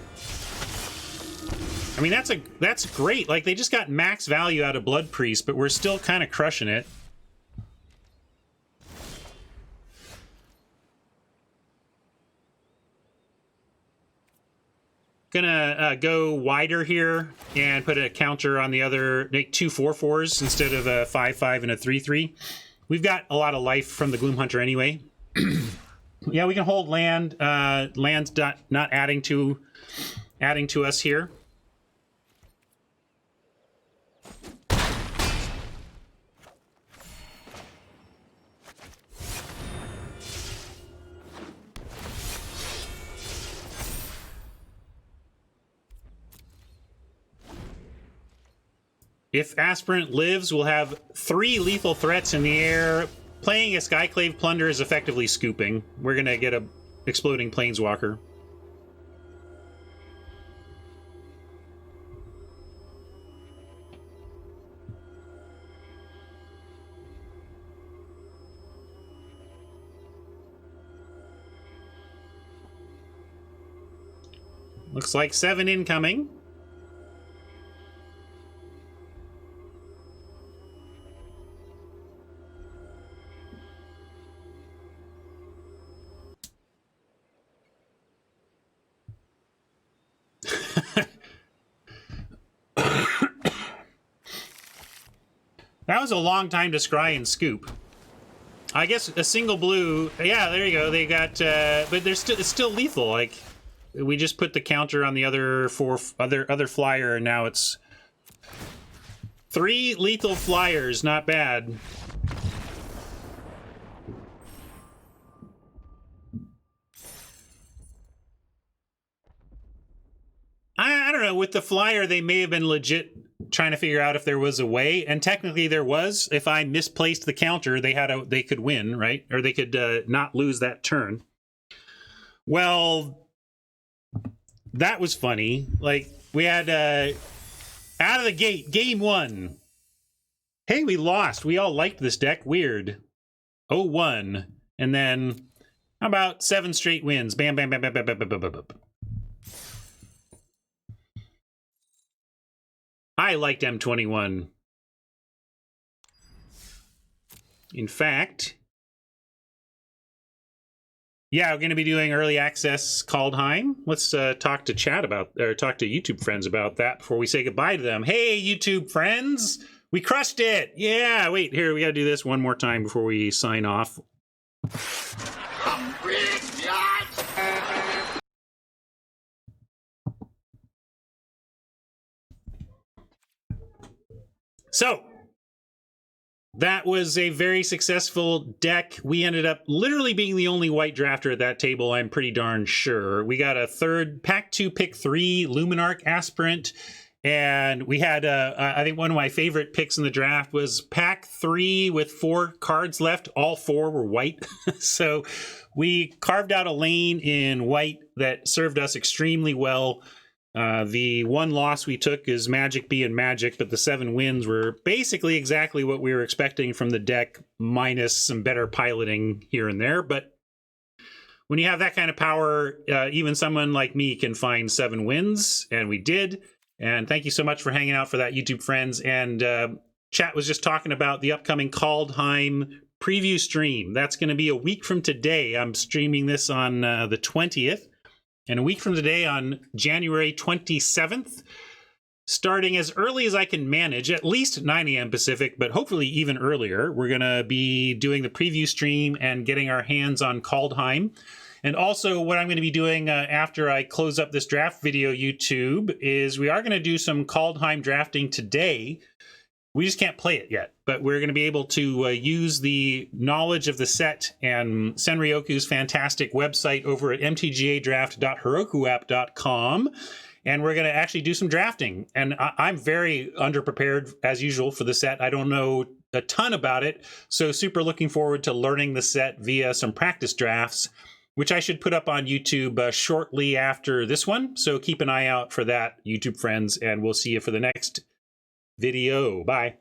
Speaker 1: I mean, that's great. Like, they just got max value out of Blood Priest, but we're still kind of crushing it. Gonna go wider here and put a counter on the other, make 2 4/4s instead of a 5/5 and a 3/3. We've got a lot of life from the Gloom Hunter anyway. Yeah, we can hold land. Land's not adding to us here. If Aspirant lives, we'll have 3 lethal threats in the air. Playing a Skyclave Plunder is effectively scooping. We're gonna get a exploding Planeswalker. Looks like 7 incoming. That was a long time to scry and scoop. I guess a single blue. Yeah, there you go. They got, but it's still lethal. Like, we just put the counter on the other other flyer, and now it's 3 lethal flyers. Not bad. I don't know. With the flyer, they may have been legit trying to figure out if there was a way, and technically there was. If I misplaced the counter, they could win, right? Or they could not lose that turn. Well, that was funny. Like, we had out of the gate, game 1. Hey, we lost. We all liked this deck. Weird. 0-1, and then how about 7 straight wins? Bam, bam, bam, bam, bam, bam, bam, bam, bam. I liked M21. In fact, yeah, we're going to be doing early access Kaldheim. Let's talk to chat about, or talk to YouTube friends about that before we say goodbye to them. Hey, YouTube friends, we crushed it. Yeah, wait, here, we got to do this one more time before we sign off. So, that was a very successful deck. We ended up literally being the only white drafter at that table, I'm pretty darn sure. We got a third Pack 2, Pick 3 Luminarch Aspirant, and we had, I think one of my favorite picks in the draft was Pack 3 with 4 cards left. All 4 were white. So we carved out a lane in white that served us extremely well. The 1 loss we took is Magic being Magic, but the 7 wins were basically exactly what we were expecting from the deck, minus some better piloting here and there. But when you have that kind of power, even someone like me can find 7 wins, and we did. And thank you so much for hanging out for that, YouTube friends. And chat was just talking about the upcoming Kaldheim preview stream. That's going to be a week from today. I'm streaming this on the 20th. And a week from today on January 27th, starting as early as I can manage, at least 9 a.m. Pacific, but hopefully even earlier, we're going to be doing the preview stream and getting our hands on Kaldheim. And also what I'm going to be doing after I close up this draft video, YouTube, is we are going to do some Kaldheim drafting today. We just can't play it yet, but we're going to be able to use the knowledge of the set and Senryoku's fantastic website over at mtgadraft.herokuapp.com, and we're going to actually do some drafting. And I'm very underprepared, as usual, for the set. I don't know a ton about it, so super looking forward to learning the set via some practice drafts, which I should put up on YouTube shortly after this one. So keep an eye out for that, YouTube friends, and we'll see you for the next video. Bye.